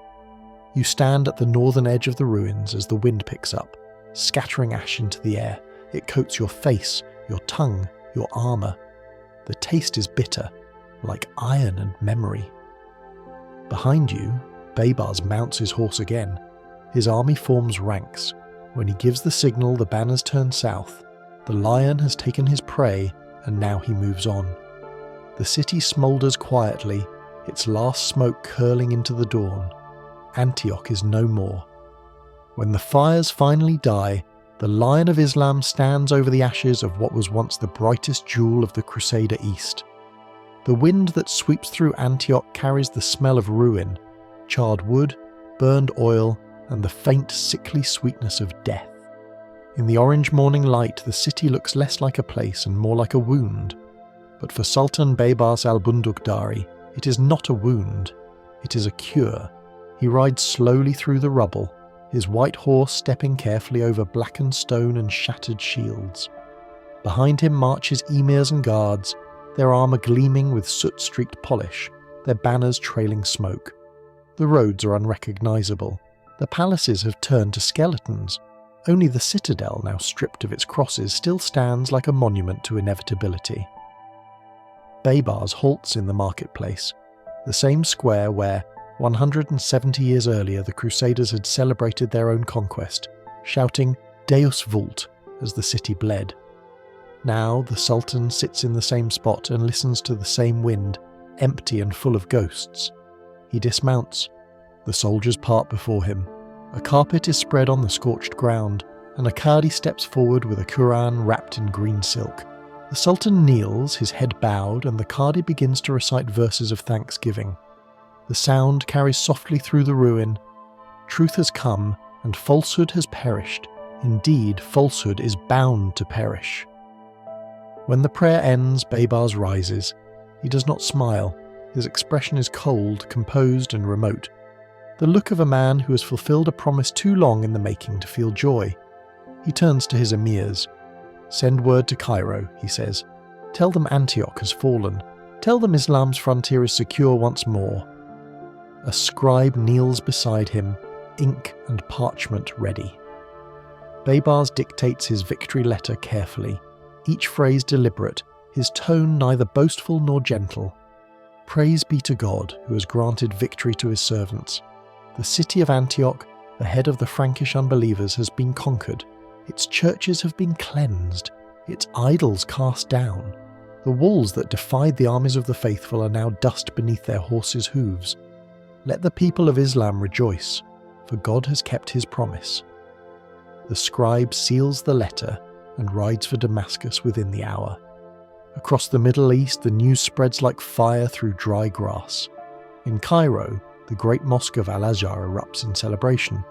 You stand at the northern edge of the ruins as the wind picks up, scattering ash into the air. It coats your face, your tongue, your armour. The taste is bitter, like iron and memory. Behind you, Baybars mounts his horse again. His army forms ranks. When he gives the signal, the banners turn south. The lion has taken his prey, and now he moves on. The city smoulders quietly, its last smoke curling into the dawn. Antioch is no more. When the fires finally die, the Lion of Islam stands over the ashes of what was once the brightest jewel of the Crusader East. The wind that sweeps through Antioch carries the smell of ruin, charred wood, burned oil, and the faint, sickly sweetness of death. In the orange morning light, the city looks less like a place and more like a wound. But for Sultan Baybars al-Bundukdari, it is not a wound, it is a cure. He rides slowly through the rubble, his white horse stepping carefully over blackened stone and shattered shields. Behind him march his emirs and guards, their armour gleaming with soot-streaked polish, their banners trailing smoke. The roads are unrecognisable. The palaces have turned to skeletons. Only the citadel, now stripped of its crosses, still stands like a monument to inevitability. Baybars halts in the marketplace, the same square where, 170 years earlier, the Crusaders had celebrated their own conquest, shouting Deus vult as the city bled. Now the Sultan sits in the same spot and listens to the same wind, empty and full of ghosts. He dismounts. The soldiers part before him. A carpet is spread on the scorched ground, and a Qadi steps forward with a Quran wrapped in green silk. The Sultan kneels, his head bowed, and the Qadi begins to recite verses of thanksgiving. The sound carries softly through the ruin. Truth has come, and falsehood has perished. Indeed, falsehood is bound to perish. When the prayer ends, Baybars rises. He does not smile. His expression is cold, composed, and remote. The look of a man who has fulfilled a promise too long in the making to feel joy. He turns to his emirs. "Send word to Cairo," he says. "Tell them Antioch has fallen. Tell them Islam's frontier is secure once more." A scribe kneels beside him, ink and parchment ready. Baybars dictates his victory letter carefully, each phrase deliberate, his tone neither boastful nor gentle. Praise be to God, who has granted victory to his servants. The city of Antioch, the head of the Frankish unbelievers, has been conquered. Its churches have been cleansed, its idols cast down. The walls that defied the armies of the faithful are now dust beneath their horses' hooves. Let the people of Islam rejoice, for God has kept his promise. The scribe seals the letter and rides for Damascus within the hour. Across the Middle East, the news spreads like fire through dry grass. In Cairo, the great mosque of Al-Azhar erupts in celebration.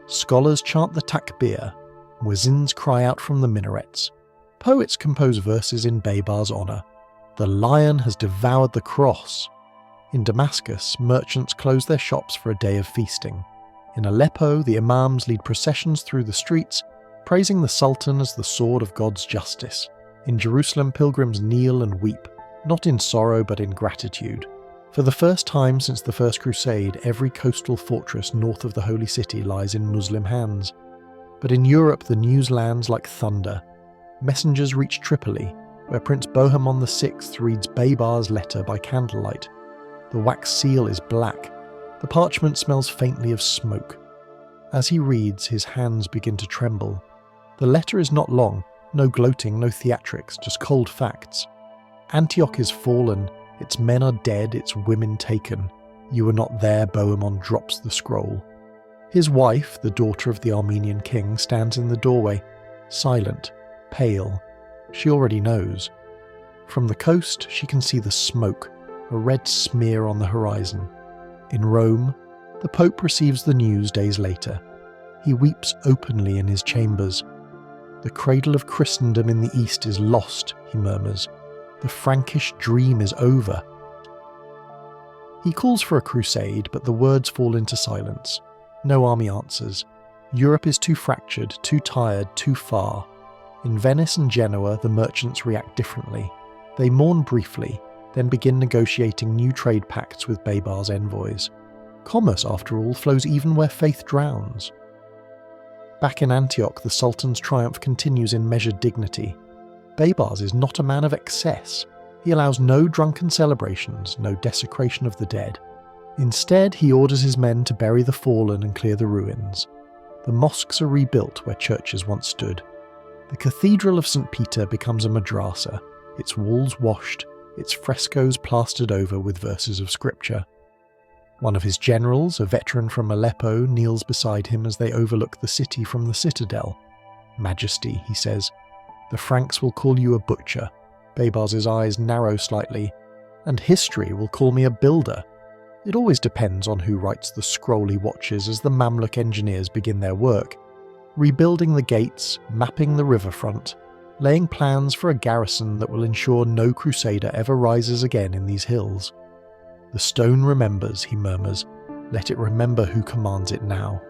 Scholars chant the takbir, muezzins cry out from the minarets. Poets compose verses in Baybars' honour. The lion has devoured the cross. In Damascus, merchants close their shops for a day of feasting. In Aleppo, the imams lead processions through the streets, praising the Sultan as the sword of God's justice. In Jerusalem, pilgrims kneel and weep, not in sorrow but in gratitude. For the first time since the First Crusade, every coastal fortress north of the Holy City lies in Muslim hands. But in Europe, the news lands like thunder. Messengers reach Tripoli, where Prince Bohemond VI reads Baybars' letter by candlelight. The wax seal is black. The parchment smells faintly of smoke. As he reads, his hands begin to tremble. The letter is not long, no gloating, no theatrics, just cold facts. Antioch is fallen, its men are dead, its women taken. You were not there, Bohemond drops the scroll. His wife, the daughter of the Armenian king, stands in the doorway, silent, pale. She already knows. From the coast, she can see the smoke, a red smear on the horizon. In Rome, the Pope receives the news days later. He weeps openly in his chambers. "The cradle of Christendom in the East is lost," he murmurs. "The Frankish dream is over." He calls for a crusade, but the words fall into silence. No army answers. Europe is too fractured, too tired, too far. In Venice and Genoa, the merchants react differently. They mourn briefly, then begin negotiating new trade pacts with Baybars' envoys. Commerce, after all, flows even where faith drowns. Back in Antioch, the Sultan's triumph continues in measured dignity. Baybars is not a man of excess. He allows no drunken celebrations, no desecration of the dead. Instead, he orders his men to bury the fallen and clear the ruins. The mosques are rebuilt where churches once stood. The Cathedral of St. Peter becomes a madrasa, its walls washed, its frescoes plastered over with verses of scripture. One of his generals, a veteran from Aleppo, kneels beside him as they overlook the city from the citadel. "Majesty," he says, "the Franks will call you a butcher." Baybars' eyes narrow slightly. "And history will call me a builder." It always depends on who writes the scroll he watches as the Mamluk engineers begin their work, rebuilding the gates, mapping the riverfront, laying plans for a garrison that will ensure no Crusader ever rises again in these hills. "The stone remembers," he murmurs. "Let it remember who commands it now."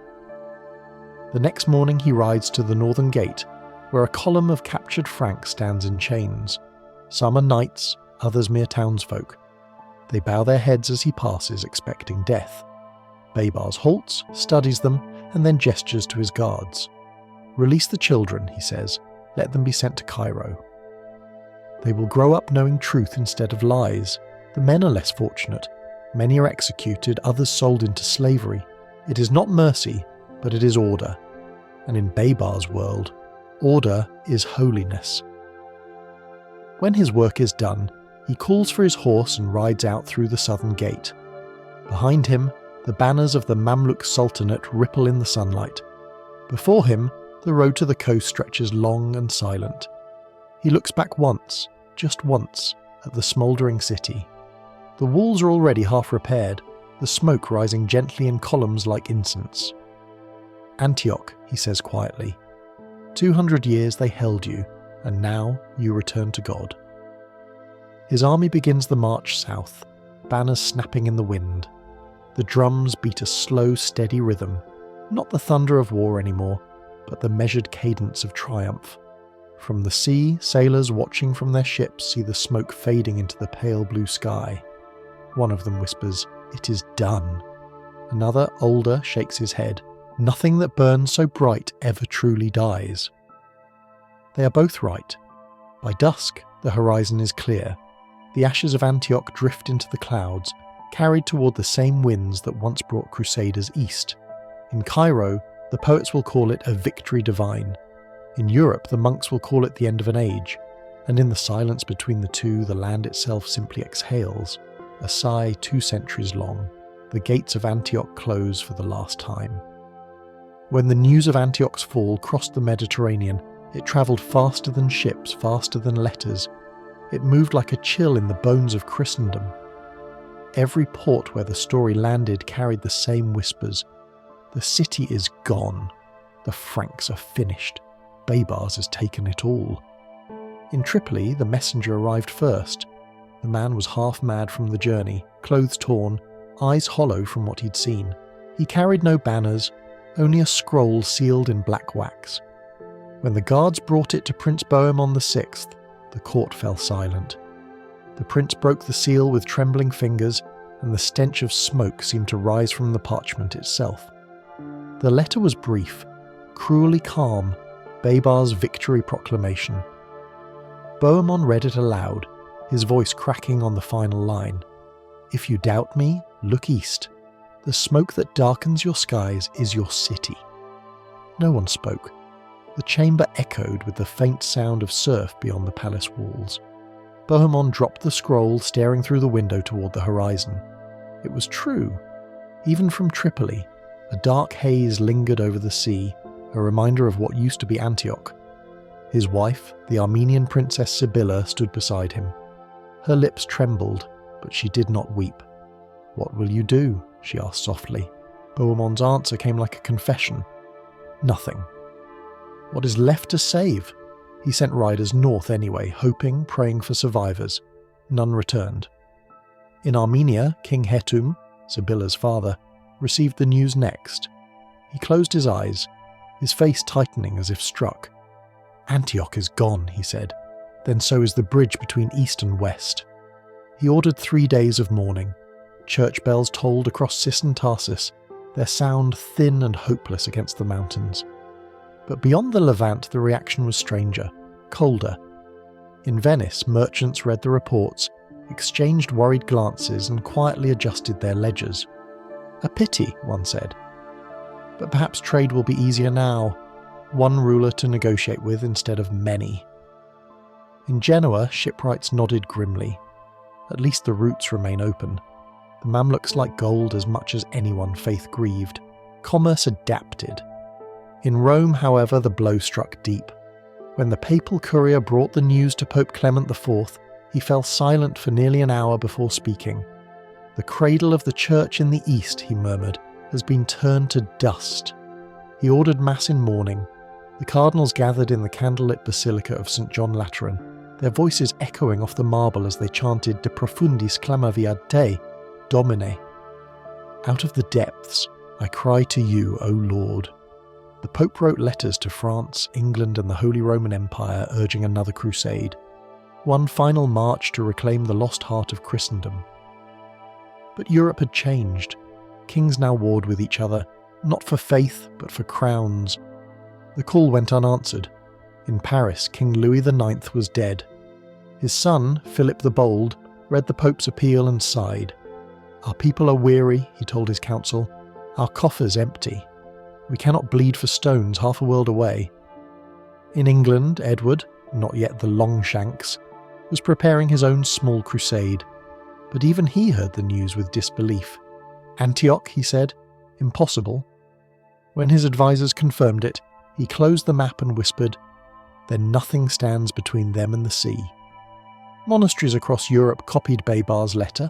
The next morning he rides to the northern gate, where a column of captured Franks stands in chains. Some are knights, others mere townsfolk. They bow their heads as he passes, expecting death. Baybars halts, studies them, and then gestures to his guards. Release the children, he says. Let them be sent to Cairo. They will grow up knowing truth instead of lies. The men are less fortunate. Many are executed, others sold into slavery. It is not mercy, but it is order. And in Baybars' world, order is holiness. When his work is done, he calls for his horse and rides out through the southern gate. Behind him, the banners of the Mamluk Sultanate ripple in the sunlight. Before him, the road to the coast stretches long and silent. He looks back once, just once, at the smouldering city. The walls are already half repaired, the smoke rising gently in columns like incense. Antioch, he says quietly. 200 years they held you, and now you return to God. His army begins the march south, banners snapping in the wind. The drums beat a slow, steady rhythm, not the thunder of war anymore, but the measured cadence of triumph. From the sea, sailors watching from their ships see the smoke fading into the pale blue sky. One of them whispers, "It is done." Another, older, shakes his head. Nothing that burns so bright ever truly dies. They are both right. By dusk, the horizon is clear. The ashes of Antioch drift into the clouds, carried toward the same winds that once brought Crusaders east. In Cairo, the poets will call it a victory divine. In Europe, the monks will call it the end of an age. And in the silence between the two, the land itself simply exhales, a sigh 2 centuries long. The gates of Antioch close for the last time. When the news of Antioch's fall crossed the Mediterranean, it travelled faster than ships, faster than letters. It moved like a chill in the bones of Christendom. Every port where the story landed carried the same whispers. The city is gone. The Franks are finished. Baybars has taken it all. In Tripoli, the messenger arrived first. The man was half mad from the journey, clothes torn, eyes hollow from what he'd seen. He carried no banners, only a scroll sealed in black wax. When the guards brought it to Prince Bohemond VI, the court fell silent. The prince broke the seal with trembling fingers, and the stench of smoke seemed to rise from the parchment itself. The letter was brief, cruelly calm, Baybars' victory proclamation. Bohemond read it aloud, his voice cracking on the final line. "If you doubt me, look east. The smoke that darkens your skies is your city." No one spoke. The chamber echoed with the faint sound of surf beyond the palace walls. Bohemond dropped the scroll, staring through the window toward the horizon. It was true. Even from Tripoli, a dark haze lingered over the sea, a reminder of what used to be Antioch. His wife, the Armenian princess Sibylla, stood beside him. Her lips trembled, but she did not weep. "What will you do?" she asked softly. Bohemond's answer came like a confession. "Nothing." What is left to save? He sent riders north anyway, hoping, praying for survivors. None returned. In Armenia, King Hetum, Sibylla's father, received the news next. He closed his eyes, his face tightening as if struck. "Antioch is gone," he said. "Then so is the bridge between east and west." He ordered 3 days of mourning. Church bells tolled across Cis and Tarsus, their sound thin and hopeless against the mountains. But beyond the Levant, the reaction was stranger, colder. In Venice, merchants read the reports, exchanged worried glances, and quietly adjusted their ledgers. "A pity," one said. "But perhaps trade will be easier now. One ruler to negotiate with instead of many." In Genoa, shipwrights nodded grimly. At least the routes remain open. The Mamluks like gold as much as anyone faith grieved. Commerce adapted. In Rome, however, the blow struck deep. When the papal courier brought the news to Pope Clement IV, he fell silent for nearly an hour before speaking. "The cradle of the church in the east," he murmured, "has been turned to dust." He ordered mass in mourning. The cardinals gathered in the candlelit basilica of St. John Lateran, their voices echoing off the marble as they chanted De profundis clamavi ad te, Domine. "Out of the depths, I cry to you, O Lord." The Pope wrote letters to France, England, and the Holy Roman Empire urging another crusade. One final march to reclaim the lost heart of Christendom. But Europe had changed. Kings now warred with each other, not for faith, but for crowns. The call went unanswered. In Paris, King Louis IX was dead. His son, Philip the Bold, read the Pope's appeal and sighed. "Our people are weary," he told his council. "Our coffers empty. We cannot bleed for stones half a world away." In England, Edward, not yet the Longshanks, was preparing his own small crusade. But even he heard the news with disbelief. "Antioch," he said, "impossible." When his advisers confirmed it, he closed the map and whispered, "Then nothing stands between them and the sea." Monasteries across Europe copied Baybars' letter,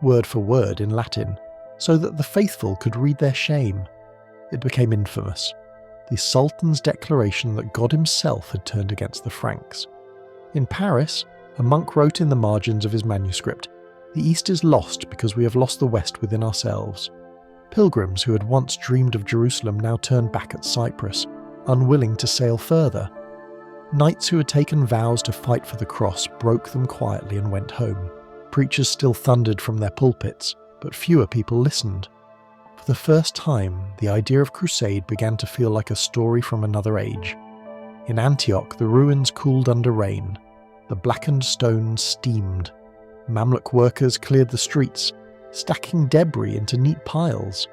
word for word in Latin, so that the faithful could read their shame. It became infamous. The Sultan's declaration that God himself had turned against the Franks. In Paris, a monk wrote in the margins of his manuscript, "The East is lost because we have lost the West within ourselves." Pilgrims who had once dreamed of Jerusalem now turned back at Cyprus, unwilling to sail further. Knights who had taken vows to fight for the cross broke them quietly and went home. Preachers still thundered from their pulpits, but fewer people listened. For the first time, the idea of crusade began to feel like a story from another age. In Antioch, the ruins cooled under rain. The blackened stones steamed. Mamluk workers cleared the streets, stacking debris into neat piles.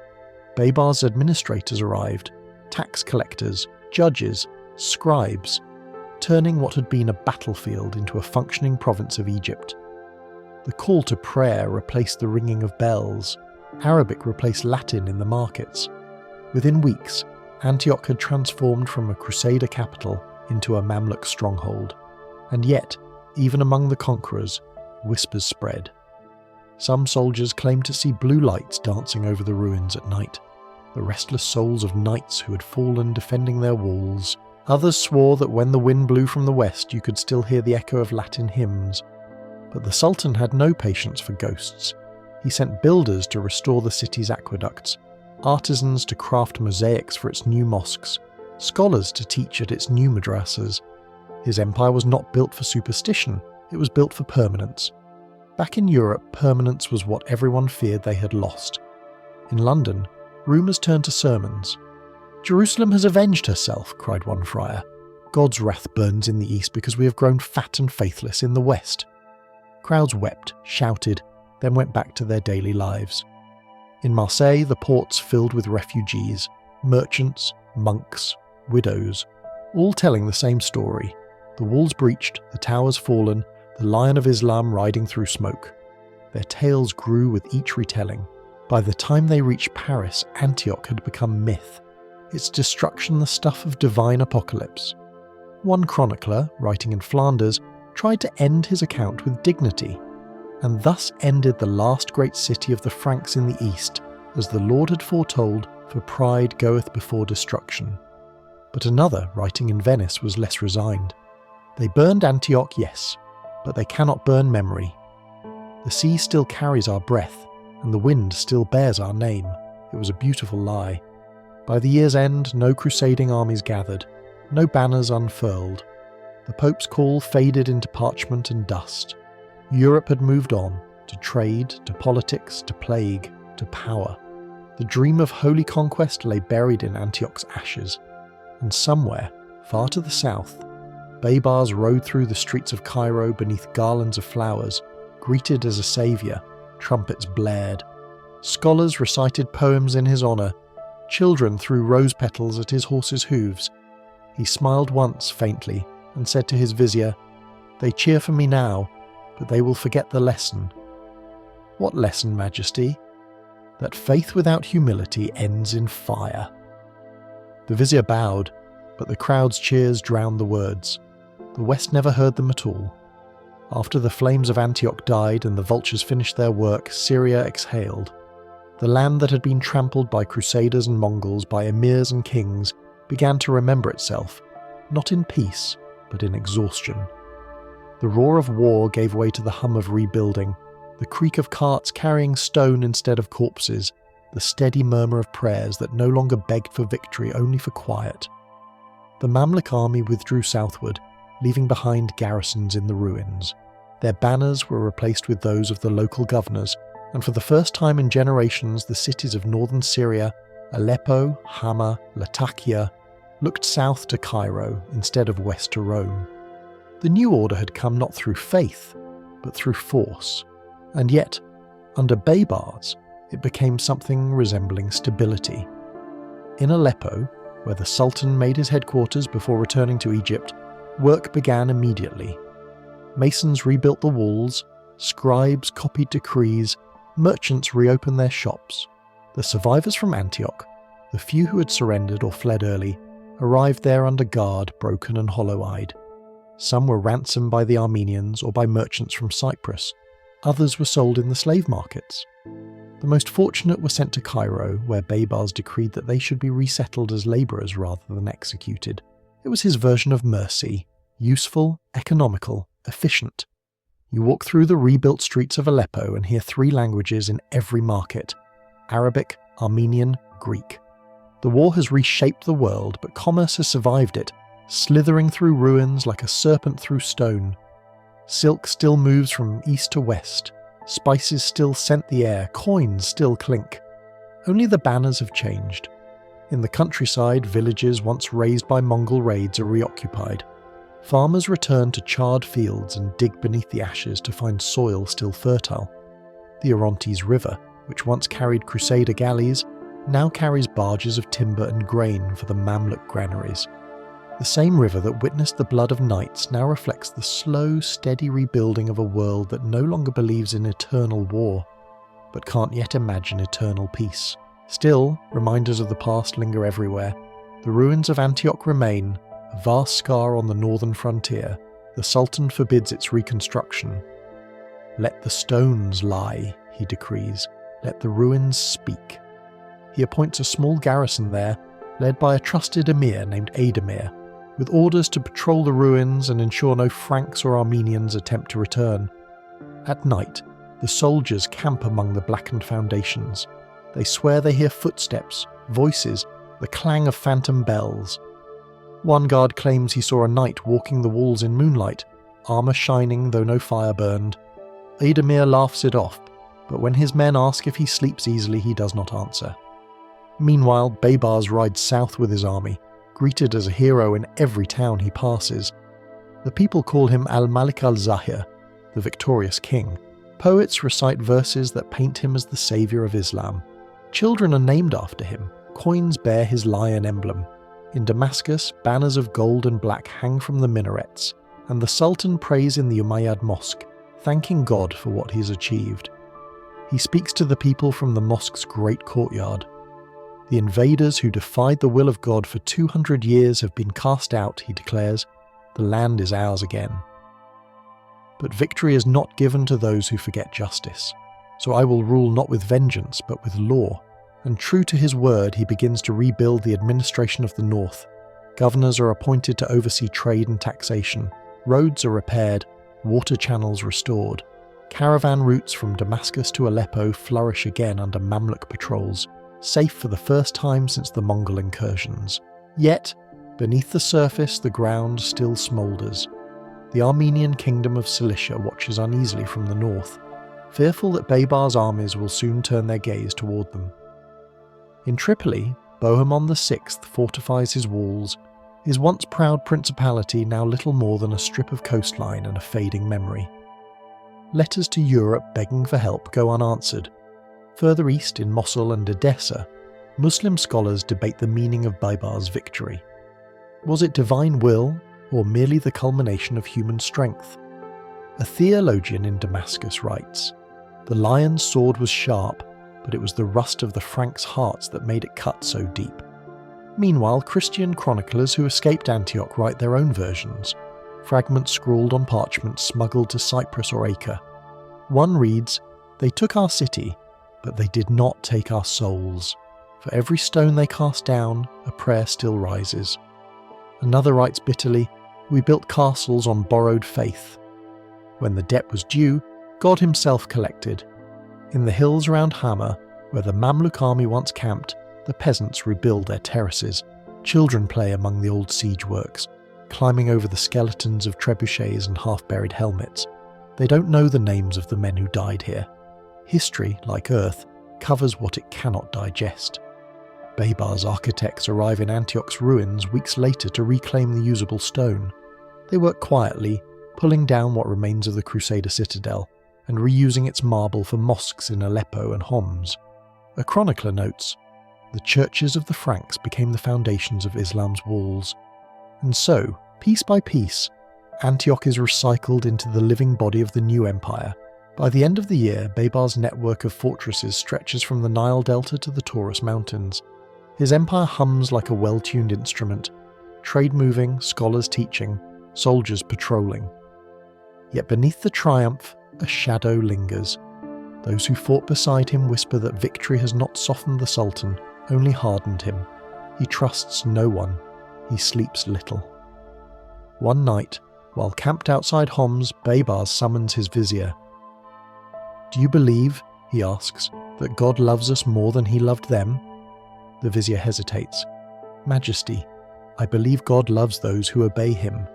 Baybars' administrators arrived, tax collectors, judges, scribes, turning what had been a battlefield into a functioning province of Egypt. The call to prayer replaced the ringing of bells. Arabic replaced Latin in the markets. Within weeks, Antioch had transformed from a Crusader capital into a Mamluk stronghold. And yet, even among the conquerors, whispers spread. Some soldiers claimed to see blue lights dancing over the ruins at night, the restless souls of knights who had fallen defending their walls. Others swore that when the wind blew from the west you could still hear the echo of Latin hymns. But the Sultan had no patience for ghosts. He sent builders to restore the city's aqueducts, artisans to craft mosaics for its new mosques, scholars to teach at its new madrasas. His empire was not built for superstition, it was built for permanence. Back in Europe, permanence was what everyone feared they had lost. In London, rumours turned to sermons. "Jerusalem has avenged herself," cried one friar. "God's wrath burns in the east because we have grown fat and faithless in the west." Crowds wept, shouted, then went back to their daily lives. In Marseille, the ports filled with refugees, merchants, monks, widows, all telling the same story. The walls breached, the towers fallen, the Lion of Islam riding through smoke. Their tales grew with each retelling. By the time they reached Paris, Antioch had become myth, its destruction the stuff of divine apocalypse. One chronicler, writing in Flanders, tried to end his account with dignity, and thus ended the last great city of the Franks in the east, as the Lord had foretold, for pride goeth before destruction. But another, writing in Venice, was less resigned. They burned Antioch, yes, but they cannot burn memory. The sea still carries our breath, and the wind still bears our name. It was a beautiful lie. By the year's end, no crusading armies gathered, no banners unfurled. The Pope's call faded into parchment and dust. Europe had moved on, to trade, to politics, to plague, to power. The dream of holy conquest lay buried in Antioch's ashes. And somewhere, far to the south, Baybars rode through the streets of Cairo beneath garlands of flowers, greeted as a saviour, trumpets blared. Scholars recited poems in his honour, children threw rose petals at his horse's hooves. He smiled once faintly and said to his vizier, "They cheer for me now, but they will forget the lesson." "What lesson, Majesty?" "That faith without humility ends in fire." The vizier bowed, but the crowd's cheers drowned the words. The West never heard them at all. After the flames of Antioch died and the vultures finished their work, Syria exhaled. The land that had been trampled by Crusaders and Mongols, by emirs and kings, began to remember itself, not in peace, but in exhaustion. The roar of war gave way to the hum of rebuilding, the creak of carts carrying stone instead of corpses, the steady murmur of prayers that no longer begged for victory, only for quiet. The Mamluk army withdrew southward, leaving behind garrisons in the ruins. Their banners were replaced with those of the local governors, and for the first time in generations the cities of northern Syria, Aleppo, Hama, Latakia, looked south to Cairo instead of west to Rome. The new order had come not through faith, but through force. And yet, under Baybars, it became something resembling stability. In Aleppo, where the Sultan made his headquarters before returning to Egypt, work began immediately. Masons rebuilt the walls, scribes copied decrees, merchants reopened their shops. The survivors from Antioch, the few who had surrendered or fled early, arrived there under guard, broken and hollow-eyed. Some were ransomed by the Armenians or by merchants from Cyprus. Others were sold in the slave markets. The most fortunate were sent to Cairo, where Baybars decreed that they should be resettled as labourers rather than executed. It was his version of mercy, useful, economical, efficient. You walk through the rebuilt streets of Aleppo and hear 3 languages in every market: Arabic, Armenian, Greek. The war has reshaped the world, but commerce has survived it, slithering through ruins like a serpent through stone. Silk still moves from east to west. Spices still scent the air, coins still clink. Only the banners have changed. In the countryside, villages once razed by Mongol raids are reoccupied. Farmers return to charred fields and dig beneath the ashes to find soil still fertile. The Orontes River, which once carried Crusader galleys, now carries barges of timber and grain for the Mamluk granaries. The same river that witnessed the blood of knights now reflects the slow, steady rebuilding of a world that no longer believes in eternal war, but can't yet imagine eternal peace. Still, reminders of the past linger everywhere. The ruins of Antioch remain, a vast scar on the northern frontier. The Sultan forbids its reconstruction. "Let the stones lie," he decrees. "Let the ruins speak." He appoints a small garrison there, led by a trusted emir named Ademir, with orders to patrol the ruins and ensure no Franks or Armenians attempt to return. At night, the soldiers camp among the blackened foundations. They swear they hear footsteps, voices, the clang of phantom bells. One guard claims he saw a knight walking the walls in moonlight, armour shining though no fire burned. Ademir laughs it off, but when his men ask if he sleeps easily, he does not answer. Meanwhile, Baybars rides south with his army, greeted as a hero in every town he passes. The people call him Al-Malik al-Zahir, the victorious king. Poets recite verses that paint him as the saviour of Islam. Children are named after him. Coins bear his lion emblem. In Damascus, banners of gold and black hang from the minarets, and the Sultan prays in the Umayyad Mosque, thanking God for what he's achieved. He speaks to the people from the mosque's great courtyard. The invaders who defied the will of God for 200 years have been cast out, he declares. The land is ours again. But victory is not given to those who forget justice. So I will rule not with vengeance, but with law. And true to his word, he begins to rebuild the administration of the north. Governors are appointed to oversee trade and taxation. Roads are repaired, water channels restored. Caravan routes from Damascus to Aleppo flourish again under Mamluk patrols, safe for the first time since the Mongol incursions. Yet, beneath the surface, the ground still smoulders. The Armenian kingdom of Cilicia watches uneasily from the north, fearful that Baybars' armies will soon turn their gaze toward them. In Tripoli, Bohemond VI fortifies his walls, his once proud principality now little more than a strip of coastline and a fading memory. Letters to Europe begging for help go unanswered. Further east in Mosul and Edessa, Muslim scholars debate the meaning of Baybars' victory. Was it divine will, or merely the culmination of human strength? A theologian in Damascus writes, "The lion's sword was sharp, but it was the rust of the Franks' hearts that made it cut so deep." Meanwhile, Christian chroniclers who escaped Antioch write their own versions, fragments scrawled on parchment smuggled to Cyprus or Acre. One reads, "They took our city, but they did not take our souls. For every stone they cast down, a prayer still rises." Another writes bitterly, "We built castles on borrowed faith. When the debt was due, God himself collected. In the hills around Hama, where the Mamluk army once camped, the peasants rebuild their terraces. Children play among the old siege works, climbing over the skeletons of trebuchets and half-buried helmets. They don't know the names of the men who died here. History, like Earth, covers what it cannot digest." Baybars architects arrive in Antioch's ruins weeks later to reclaim the usable stone. They work quietly, pulling down what remains of the Crusader citadel and reusing its marble for mosques in Aleppo and Homs. A chronicler notes, "The churches of the Franks became the foundations of Islam's walls." And so, piece by piece, Antioch is recycled into the living body of the new empire. By the end of the year, Baybars' network of fortresses stretches from the Nile Delta to the Taurus Mountains. His empire hums like a well-tuned instrument, trade moving, scholars teaching, soldiers patrolling. Yet beneath the triumph, a shadow lingers. Those who fought beside him whisper that victory has not softened the Sultan, only hardened him. He trusts no one. He sleeps little. One night, while camped outside Homs, Baybars summons his vizier. "Do you believe," he asks, "that God loves us more than he loved them?" The vizier hesitates. "Majesty, I believe God loves those who obey him."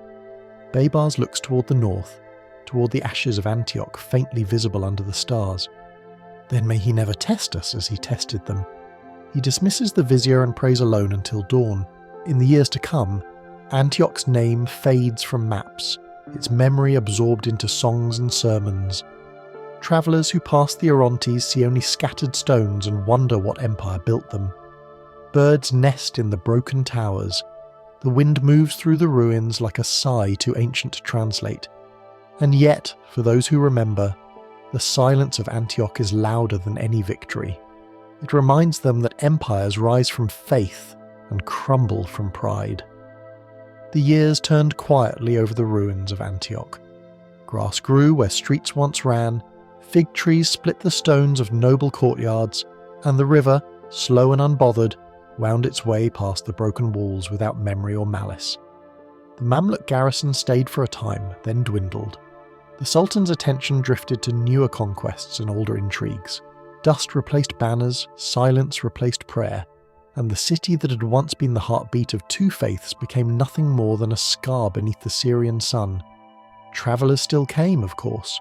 Baybars looks toward the north, toward the ashes of Antioch faintly visible under the stars. Then may he never test us as he tested them. He dismisses the vizier and prays alone until dawn. In the years to come, Antioch's name fades from maps, its memory absorbed into songs and sermons. Travellers who pass the Orontes see only scattered stones and wonder what empire built them. Birds nest in the broken towers. The wind moves through the ruins like a sigh too ancient to translate. And yet, for those who remember, the silence of Antioch is louder than any victory. It reminds them that empires rise from faith and crumble from pride. The years turned quietly over the ruins of Antioch. Grass grew where streets once ran, fig trees split the stones of noble courtyards, and the river, slow and unbothered, wound its way past the broken walls without memory or malice. The Mamluk garrison stayed for a time, then dwindled. The Sultan's attention drifted to newer conquests and older intrigues. Dust replaced banners, silence replaced prayer, and the city that had once been the heartbeat of two faiths became nothing more than a scar beneath the Syrian sun. Travellers still came, of course.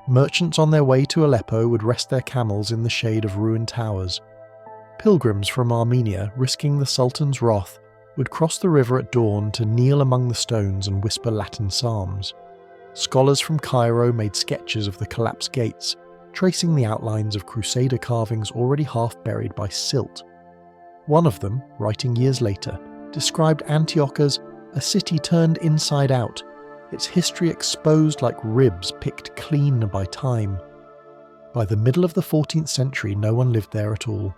Merchants on their way to Aleppo would rest their camels in the shade of ruined towers. Pilgrims from Armenia, risking the Sultan's wrath, would cross the river at dawn to kneel among the stones and whisper Latin psalms. Scholars from Cairo made sketches of the collapsed gates, tracing the outlines of Crusader carvings already half buried by silt. One of them, writing years later, described Antioch as a city turned inside out, its history exposed like ribs picked clean by time. By the middle of the 14th century, no one lived there at all.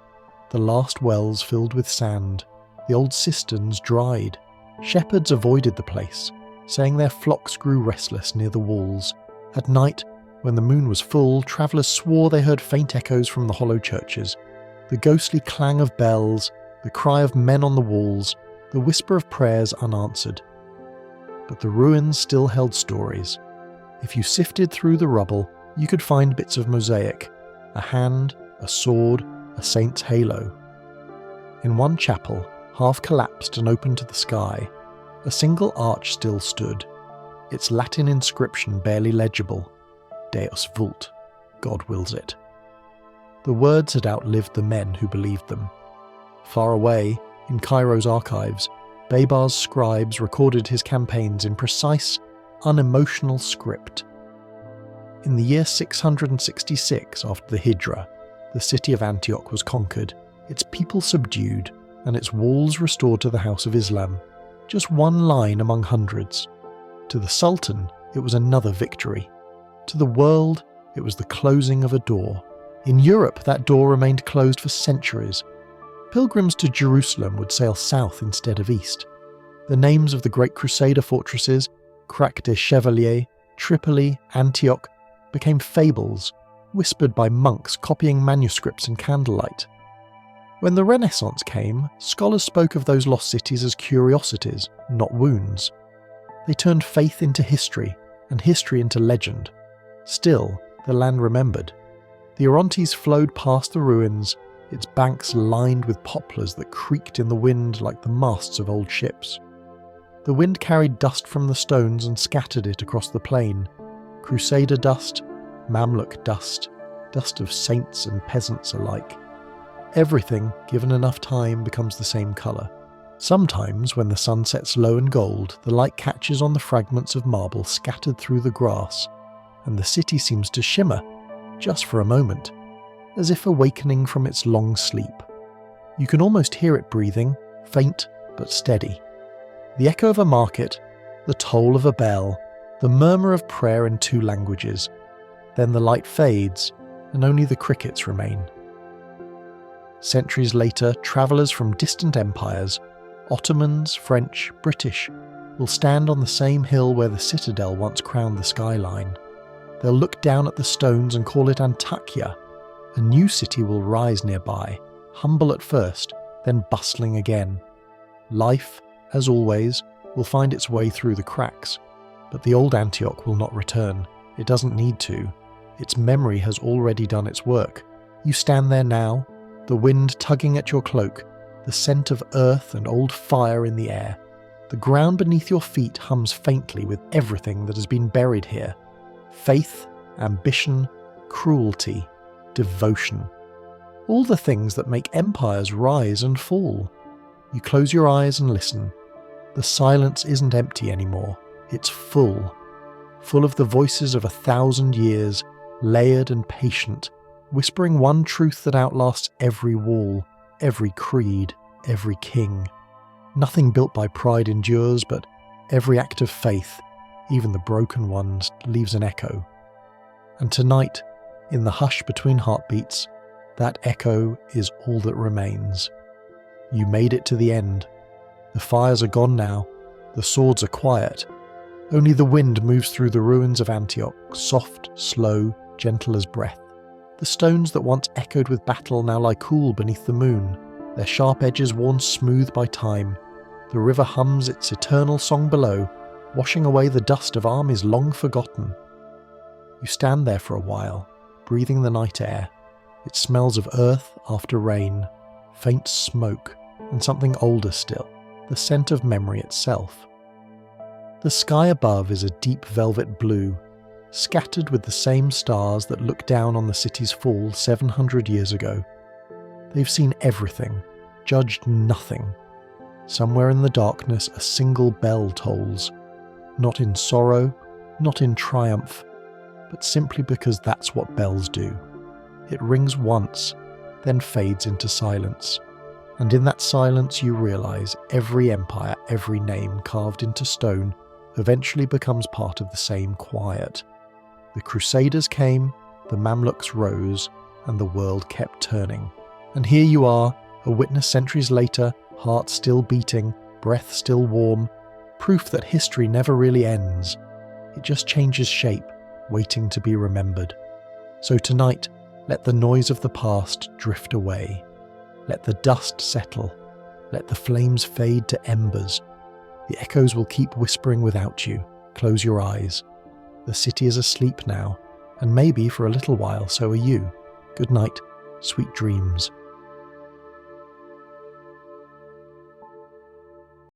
The last wells filled with sand, the old cisterns dried. Shepherds avoided the place, saying their flocks grew restless near the walls. At night, when the moon was full, travellers swore they heard faint echoes from the hollow churches, the ghostly clang of bells, the cry of men on the walls, the whisper of prayers unanswered. But the ruins still held stories. If you sifted through the rubble, you could find bits of mosaic, a hand, a sword, a saint's halo. In one chapel, half collapsed and open to the sky, a single arch still stood, its Latin inscription barely legible, Deus vult, God wills it. The words had outlived the men who believed them. Far away, in Cairo's archives, Baybars' scribes recorded his campaigns in precise, unemotional script. In the year 666 after the Hijra, the city of Antioch was conquered, its people subdued, and its walls restored to the House of Islam. Just one line among hundreds. To the Sultan, it was another victory. To the world, it was the closing of a door. In Europe, that door remained closed for centuries. Pilgrims to Jerusalem would sail south instead of east. The names of the great Crusader fortresses, Crac des Chevaliers, Tripoli, Antioch, became fables, whispered by monks copying manuscripts in candlelight. When the Renaissance came, scholars spoke of those lost cities as curiosities, not wounds. They turned faith into history, and history into legend. Still, the land remembered. The Orontes flowed past the ruins, its banks lined with poplars that creaked in the wind like the masts of old ships. The wind carried dust from the stones and scattered it across the plain. Crusader dust, Mamluk dust, dust of saints and peasants alike. Everything, given enough time, becomes the same colour. Sometimes, when the sun sets low and gold, the light catches on the fragments of marble scattered through the grass, and the city seems to shimmer, just for a moment, as if awakening from its long sleep. You can almost hear it breathing, faint but steady. The echo of a market, the toll of a bell, the murmur of prayer in 2 languages. Then the light fades, and only the crickets remain. Centuries later, travellers from distant empires, Ottomans, French, British, will stand on the same hill where the citadel once crowned the skyline. They'll look down at the stones and call it Antioch. A new city will rise nearby, humble at first, then bustling again. Life, as always, will find its way through the cracks, but the old Antioch will not return. It doesn't need to. Its memory has already done its work. You stand there now, the wind tugging at your cloak, the scent of earth and old fire in the air. The ground beneath your feet hums faintly with everything that has been buried here. Faith, ambition, cruelty, devotion. All the things that make empires rise and fall. You close your eyes and listen. The silence isn't empty anymore. It's full. Full of the voices of 1,000 years, layered and patient, whispering one truth that outlasts every wall, every creed, every king. Nothing built by pride endures, but every act of faith, even the broken ones, leaves an echo. And tonight, in the hush between heartbeats, that echo is all that remains. You made it to the end. The fires are gone now, the swords are quiet. Only the wind moves through the ruins of Antioch, soft, slow, gentle as breath. The stones that once echoed with battle now lie cool beneath the moon, their sharp edges worn smooth by time. The river hums its eternal song below, washing away the dust of armies long forgotten. You stand there for a while, breathing the night air. It smells of earth after rain, faint smoke, and something older still, the scent of memory itself. The sky above is a deep velvet blue, scattered with the same stars that look down on the city's fall 700 years ago. They've seen everything, judged nothing. Somewhere in the darkness a single bell tolls, not in sorrow, not in triumph, but simply because that's what bells do. It rings once, then fades into silence. And in that silence you realise every empire, every name carved into stone eventually becomes part of the same quiet. The Crusaders came, the Mamluks rose, and the world kept turning. And here you are, a witness centuries later, heart still beating, breath still warm, proof that history never really ends. It just changes shape, waiting to be remembered. So tonight, let the noise of the past drift away. Let the dust settle. Let the flames fade to embers. The echoes will keep whispering without you. Close your eyes. The city is asleep now, and maybe for a little while so are you. Good night, sweet dreams.